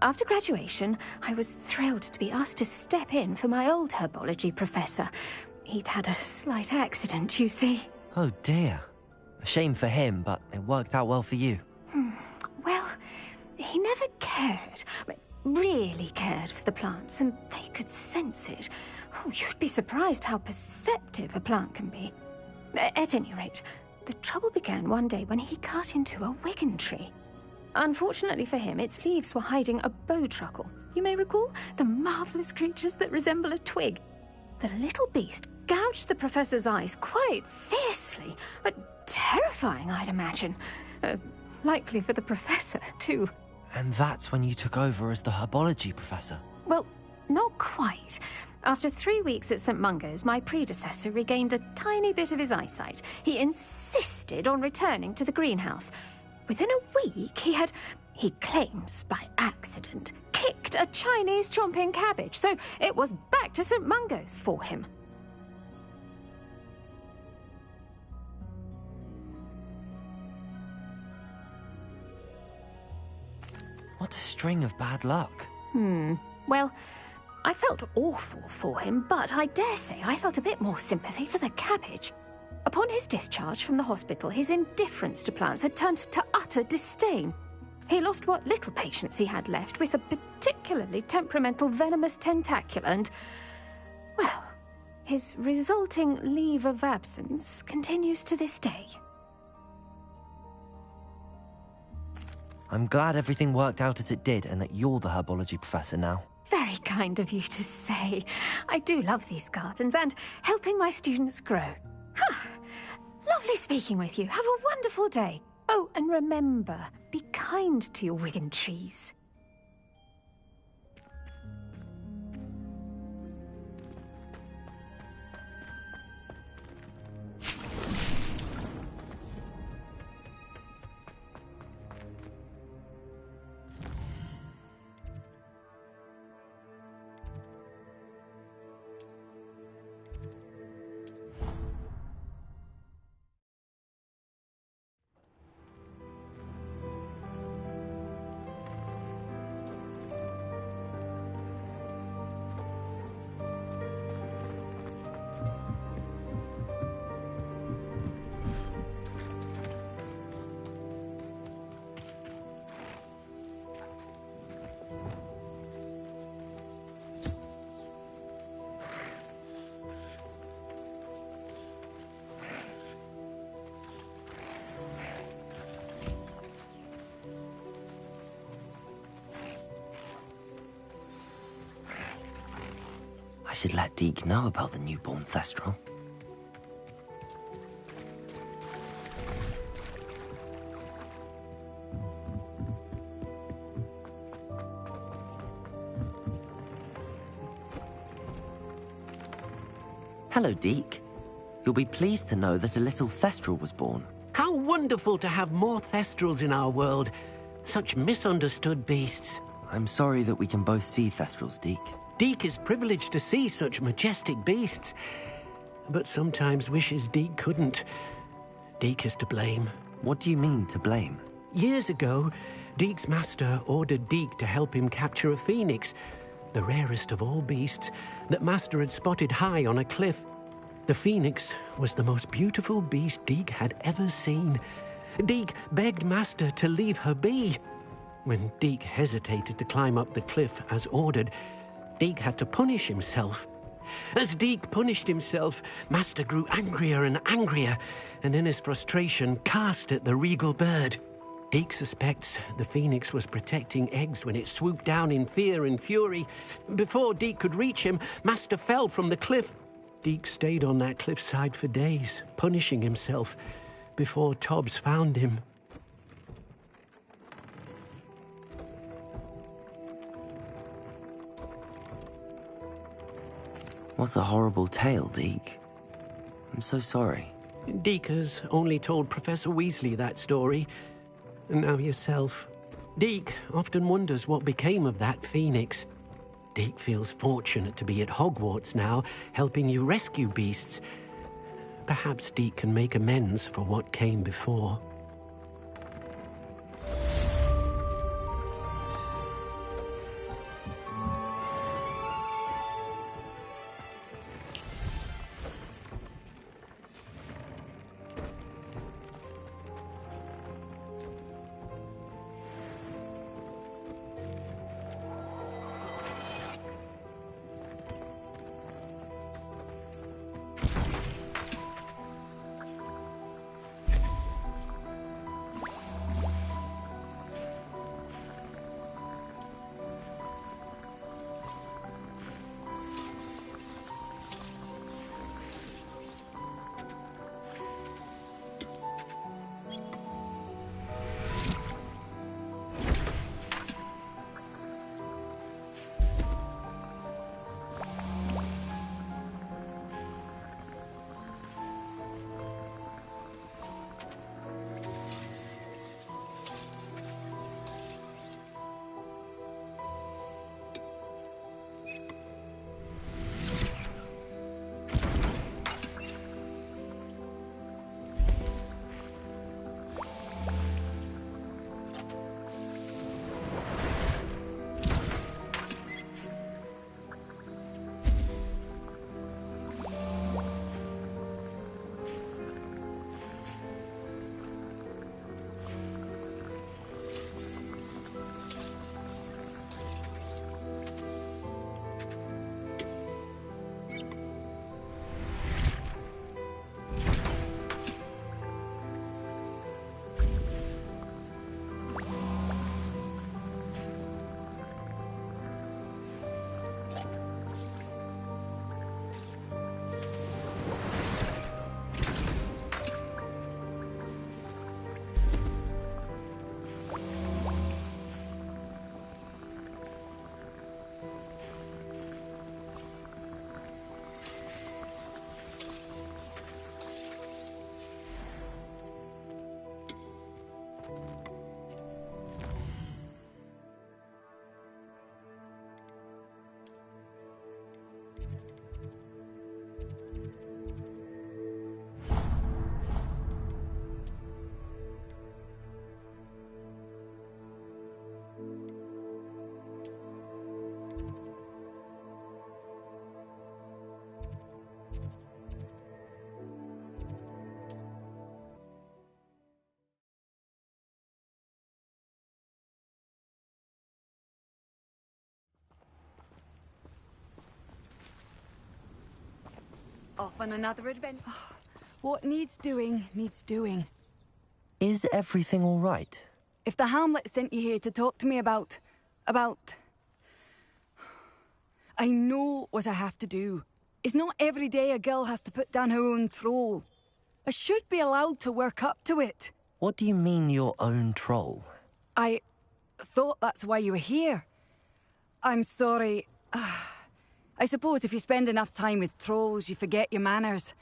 After graduation, I was thrilled to be asked to step in for my old herbology professor. He'd had a slight accident, you see. Oh dear. A shame for him, but it worked out well for you. Well, he never cared, really cared for the plants, and they could sense it. Oh, you'd be surprised how perceptive a plant can be. At any rate, the trouble began one day when he cut into a wigan tree. Unfortunately for him, its leaves were hiding a bowtruckle. You may recall the marvelous creatures that resemble a twig. The little beast gouged the professor's eyes quite fiercely, but terrifying, I'd imagine. Likely for the professor, too. And that's when you took over as the herbology professor? Well, not quite. After 3 weeks at St. Mungo's, my predecessor regained a tiny bit of his eyesight. He insisted on returning to the greenhouse. Within a week, he claims by accident, kicked a Chinese chomping cabbage, so it was back to St. Mungo's for him. What a string of bad luck. Well, I felt awful for him, but I dare say I felt a bit more sympathy for the cabbage. Upon his discharge from the hospital, his indifference to plants had turned to utter disdain. He lost what little patience he had left with a particularly temperamental venomous tentacula and, well, his resulting leave of absence continues to this day. I'm glad everything worked out as it did and that you're the herbology professor now. Very kind of you to say. I do love these gardens and helping my students grow. Lovely speaking with you. Have a wonderful day. Oh, and remember, be kind to your wigan trees. I should let Deke know about the newborn Thestral. Hello, Deke. You'll be pleased to know that a little Thestral was born. How wonderful to have more Thestrals in our world. Such misunderstood beasts. I'm sorry that we can both see Thestrals, Deke. Deke is privileged to see such majestic beasts, but sometimes wishes Deke couldn't. Deke is to blame. What do you mean, to blame? Years ago, Deke's master ordered Deke to help him capture a phoenix, the rarest of all beasts, that master had spotted high on a cliff. The phoenix was the most beautiful beast Deke had ever seen. Deke begged master to leave her be. When Deke hesitated to climb up the cliff as ordered, Deke had to punish himself. As Deke punished himself, master grew angrier and angrier, and in his frustration cast at the regal bird. Deke suspects the phoenix was protecting eggs when it swooped down in fear and fury. Before Deke could reach him, master fell from the cliff. Deke stayed on that cliffside for days, punishing himself, before Tobbs found him. What a horrible tale, Deke. I'm so sorry. Deke has only told Professor Weasley that story, and now yourself. Deke often wonders what became of that phoenix. Deke feels fortunate to be at Hogwarts now, helping you rescue beasts. Perhaps Deke can make amends for what came before. off on another adventure. What needs doing, needs doing. Is everything all right? If the Hamlet sent you here to talk to me about... I know what I have to do. It's not every day a girl has to put down her own troll. I should be allowed to work up to it. What do you mean, your own troll? I thought that's why you were here. I'm sorry. I suppose if you spend enough time with trolls, you forget your manners.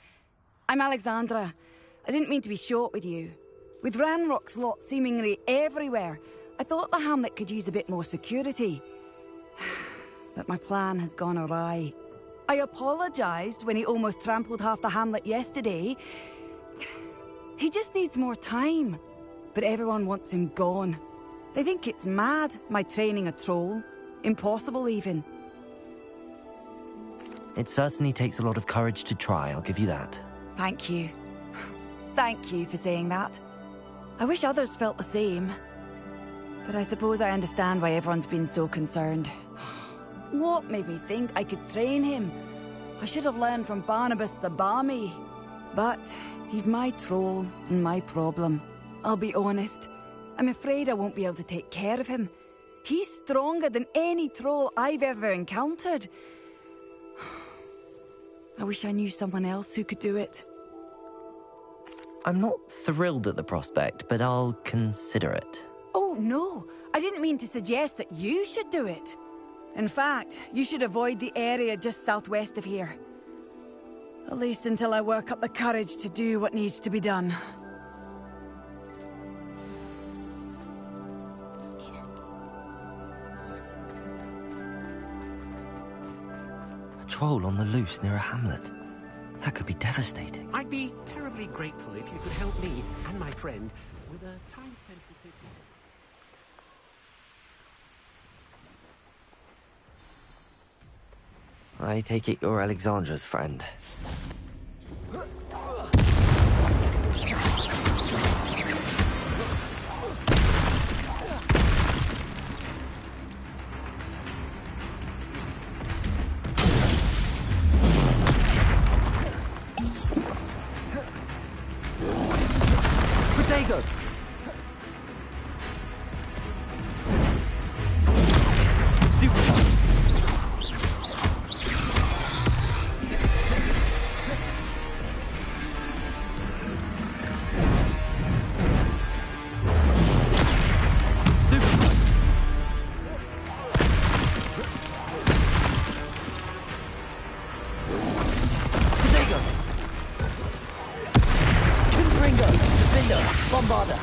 I'm Alexandra. I didn't mean to be short with you. With Ranrock's lot seemingly everywhere, I thought the Hamlet could use a bit more security. But my plan has gone awry. I apologised when he almost trampled half the Hamlet yesterday. He just needs more time. But everyone wants him gone. They think it's mad, my training a troll. Impossible, even. It certainly takes a lot of courage to try, I'll give you that. Thank you. Thank you for saying that. I wish others felt the same. But I suppose I understand why everyone's been so concerned. What made me think I could train him? I should have learned from Barnabas the Barmy. But he's my troll and my problem. I'll be honest. I'm afraid I won't be able to take care of him. He's stronger than any troll I've ever encountered. I wish I knew someone else who could do it. I'm not thrilled at the prospect, but I'll consider it. Oh, no. I didn't mean to suggest that you should do it. In fact, you should avoid the area just southwest of here. At least until I work up the courage to do what needs to be done. A troll on the loose near a hamlet. That could be devastating. I'd be terribly grateful if you could help me and my friend with a time-sensitive... I take it you're Alexandra's friend. Potato! Stupid! Bombarder!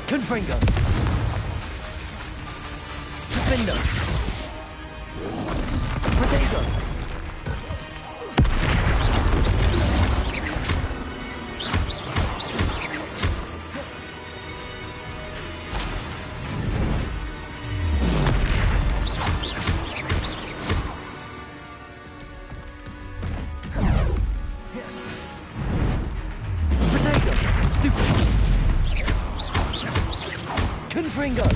Confringo! Defender! Potato! Confringo!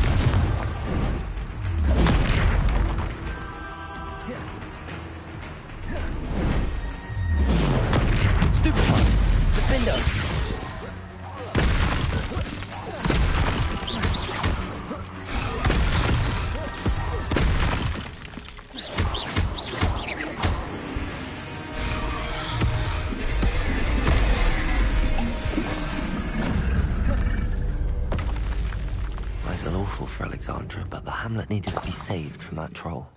Stupid! Defender! I feel awful for Alexandra, but the hamlet needed to be saved from that troll.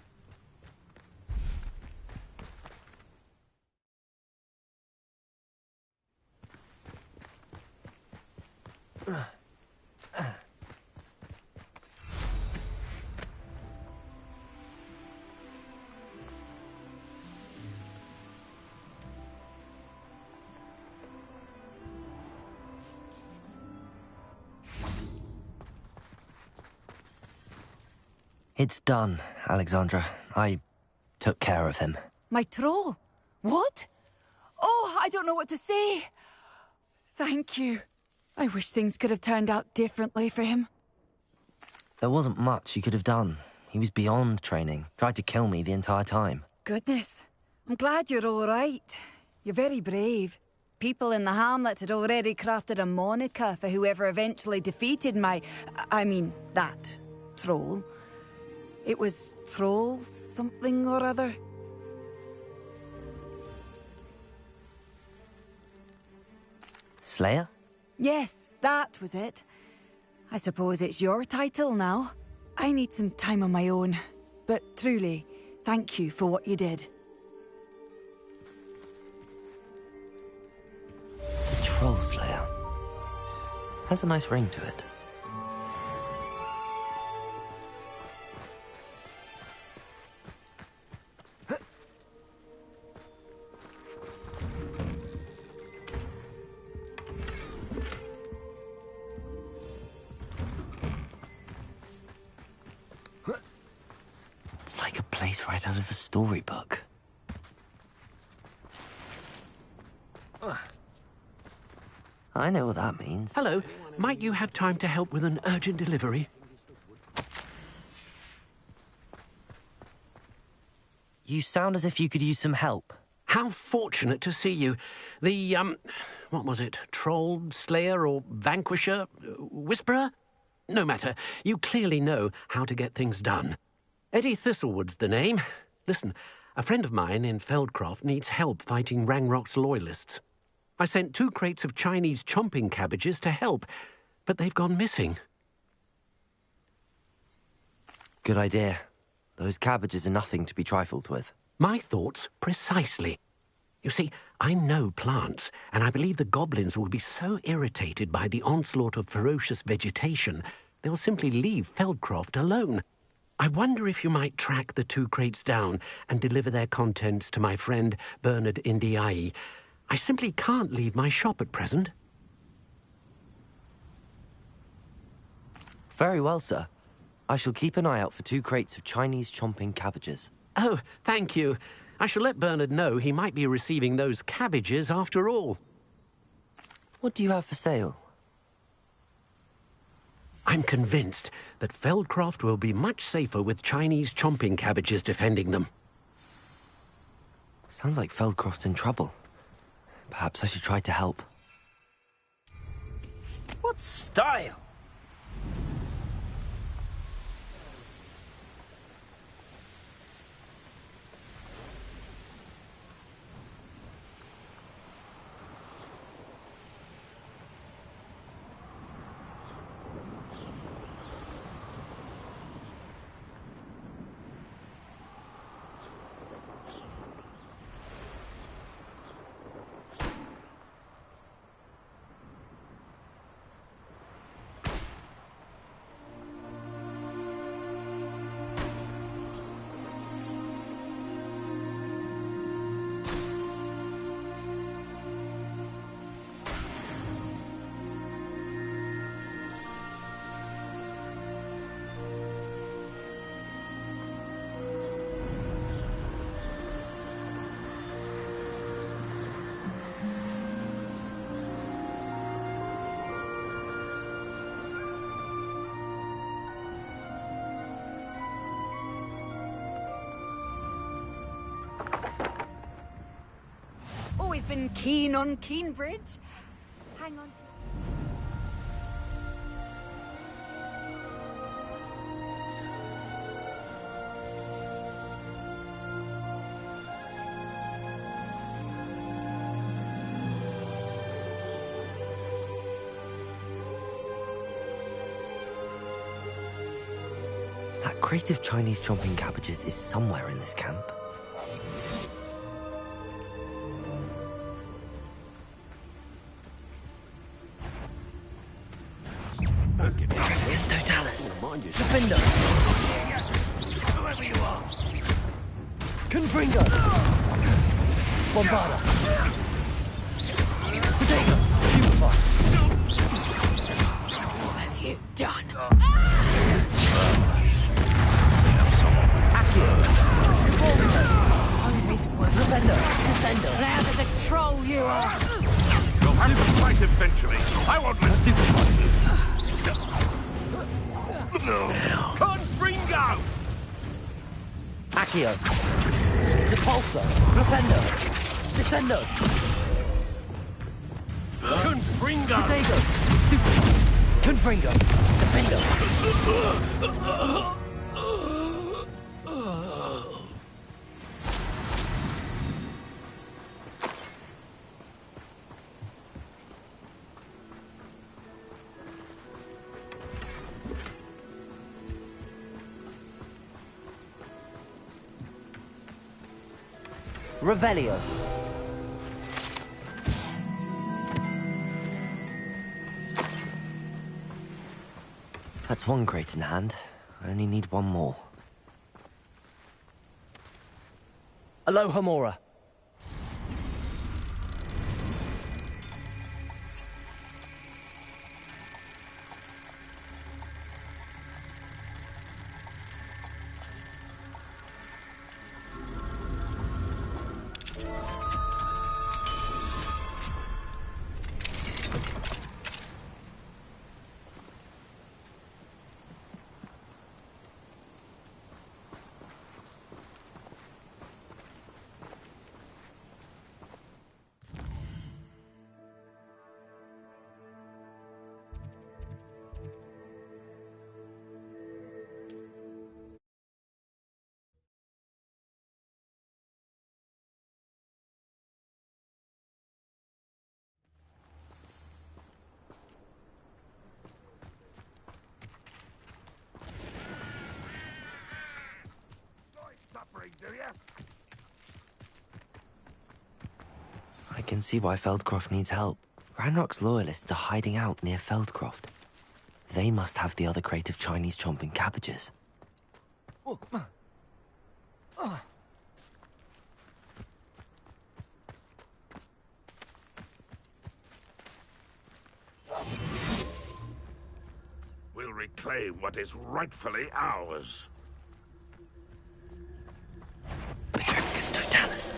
It's done, Alexandra. I took care of him. My troll? What? Oh, I don't know what to say. Thank you. I wish things could have turned out differently for him. There wasn't much you could have done. He was beyond training. Tried to kill me the entire time. Goodness. I'm glad you're all right. You're very brave. People in the hamlet had already crafted a moniker for whoever eventually defeated that troll. It was Troll something or other. Slayer? Yes, that was it. I suppose it's your title now. I need some time on my own. But truly, thank you for what you did. Troll Slayer. Has a nice ring to it. It's like a place right out of a storybook. I know what that means. Hello. Might you have time to help with an urgent delivery? You sound as if you could use some help. How fortunate to see you. The, what was it? Troll, Slayer, or Vanquisher? Whisperer? No matter. You clearly know how to get things done. Eddie Thistlewood's the name. Listen, a friend of mine in Feldcroft needs help fighting Rangrock's loyalists. I sent 2 crates of Chinese chomping cabbages to help, but they've gone missing. Good idea. Those cabbages are nothing to be trifled with. My thoughts precisely. You see, I know plants, and I believe the goblins will be so irritated by the onslaught of ferocious vegetation, they'll simply leave Feldcroft alone. I wonder if you might track the 2 crates down and deliver their contents to my friend Bernard Indiai. I simply can't leave my shop at present. Very well, sir. I shall keep an eye out for 2 crates of Chinese chomping cabbages. Oh, thank you. I shall let Bernard know he might be receiving those cabbages after all. What do you have for sale? I'm convinced that Feldcroft will be much safer with Chinese chomping cabbages defending them. Sounds like Feldcroft's in trouble. Perhaps I should try to help. What style! Always been keen on Keenbridge. Hang on. That crate of Chinese chomping cabbages is somewhere in this camp. Defender! Whoever you are! Confringo! Bombarda! Potato! Purify! What have you done? Accio! Defender! Descender! Loud as a troll you are! have to fight eventually. I won't let you. No. Confringo! Accio. Depulso. Flipendo. Descendo. Confringo! Protego. Confringo. Defendo. Revelio. That's one crate in hand. I only need one more. Aloha Mora. I can see why Feldcroft needs help. Ranrock's loyalists are hiding out near Feldcroft. They must have the other crate of Chinese chomping cabbages. We'll reclaim what is rightfully ours. Petricus Totalis.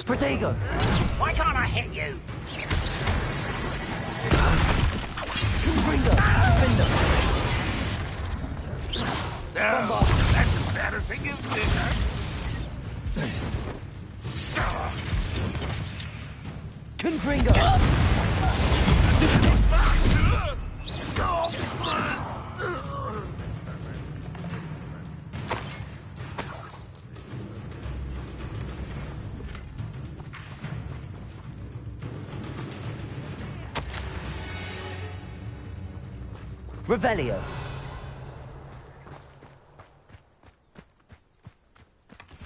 Protego! Why can't I hit you? Confringo! Defendo! No, that's embarrassing, isn't it? Confringo! Revelio.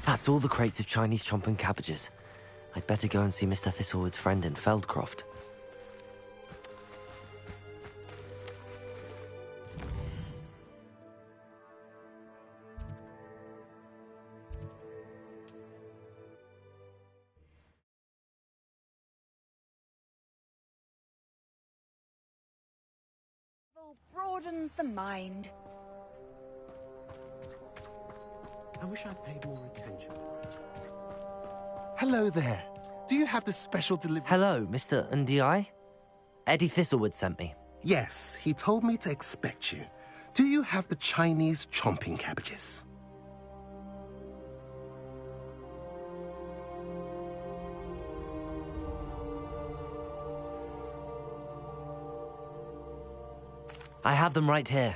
That's all the crates of Chinese chomping cabbages. I'd better go and see Mr. Thistlewood's friend in Feldcroft. Broadens the mind. I wish I'd paid more attention. Hello there. Do you have the special delivery? Hello, Mr. Ndi? Eddie Thistlewood sent me. Yes, he told me to expect you. Do you have the Chinese chomping cabbages? I have them right here.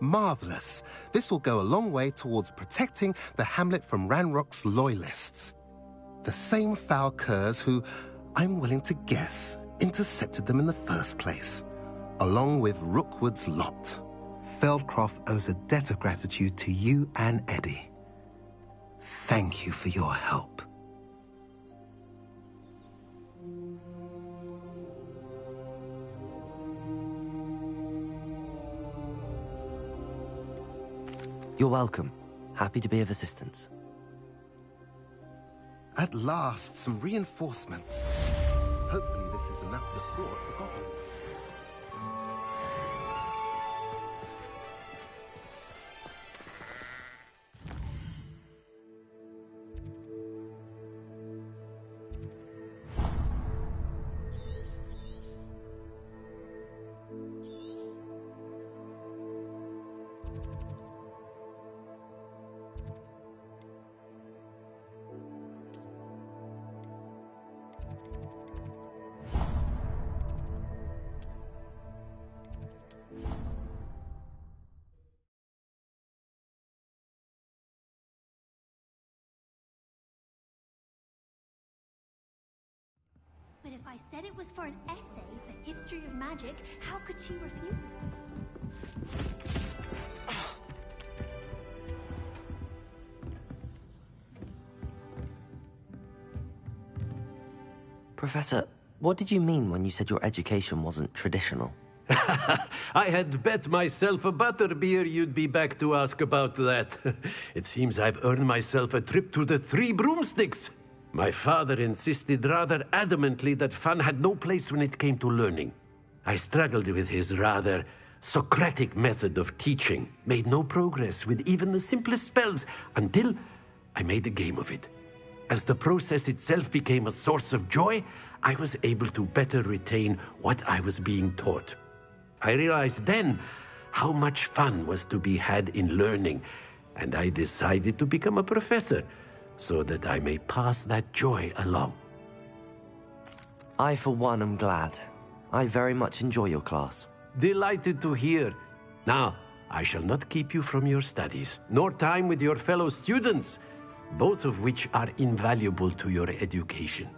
Marvelous. This will go a long way towards protecting the hamlet from Ranrock's loyalists. The same foul curs who, I'm willing to guess, intercepted them in the first place, along with Rookwood's lot. Feldcroft owes a debt of gratitude to you and Eddie. Thank you for your help. You're welcome. Happy to be of assistance. At last, some reinforcements. Hopefully this is enough to thwart the goblins. I said it was for an essay for history of magic, how could she refuse? Professor, what did you mean when you said your education wasn't traditional? I had bet myself a butterbeer you'd be back to ask about that. It seems I've earned myself a trip to the Three Broomsticks. My father insisted rather adamantly that fun had no place when it came to learning. I struggled with his rather Socratic method of teaching, made no progress with even the simplest spells until I made a game of it. As the process itself became a source of joy, I was able to better retain what I was being taught. I realized then how much fun was to be had in learning, and I decided to become a professor so that I may pass that joy along. I, for one, am glad. I very much enjoy your class. Delighted to hear. Now, I shall not keep you from your studies, nor time with your fellow students, both of which are invaluable to your education.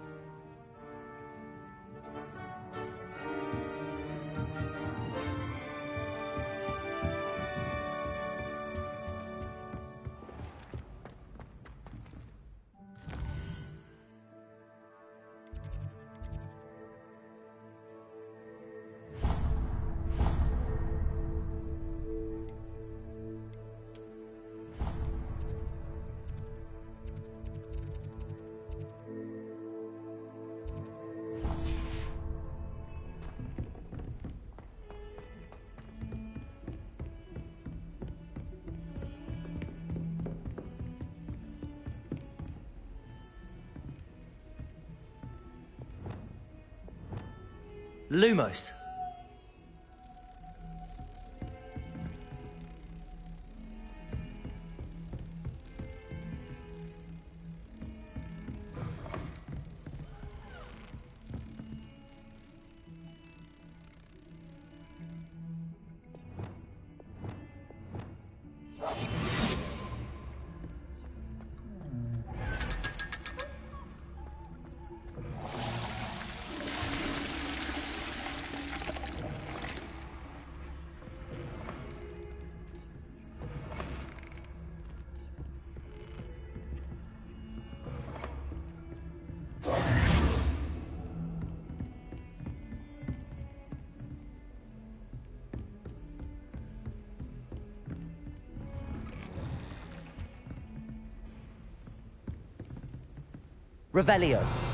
Lumos. Revelio.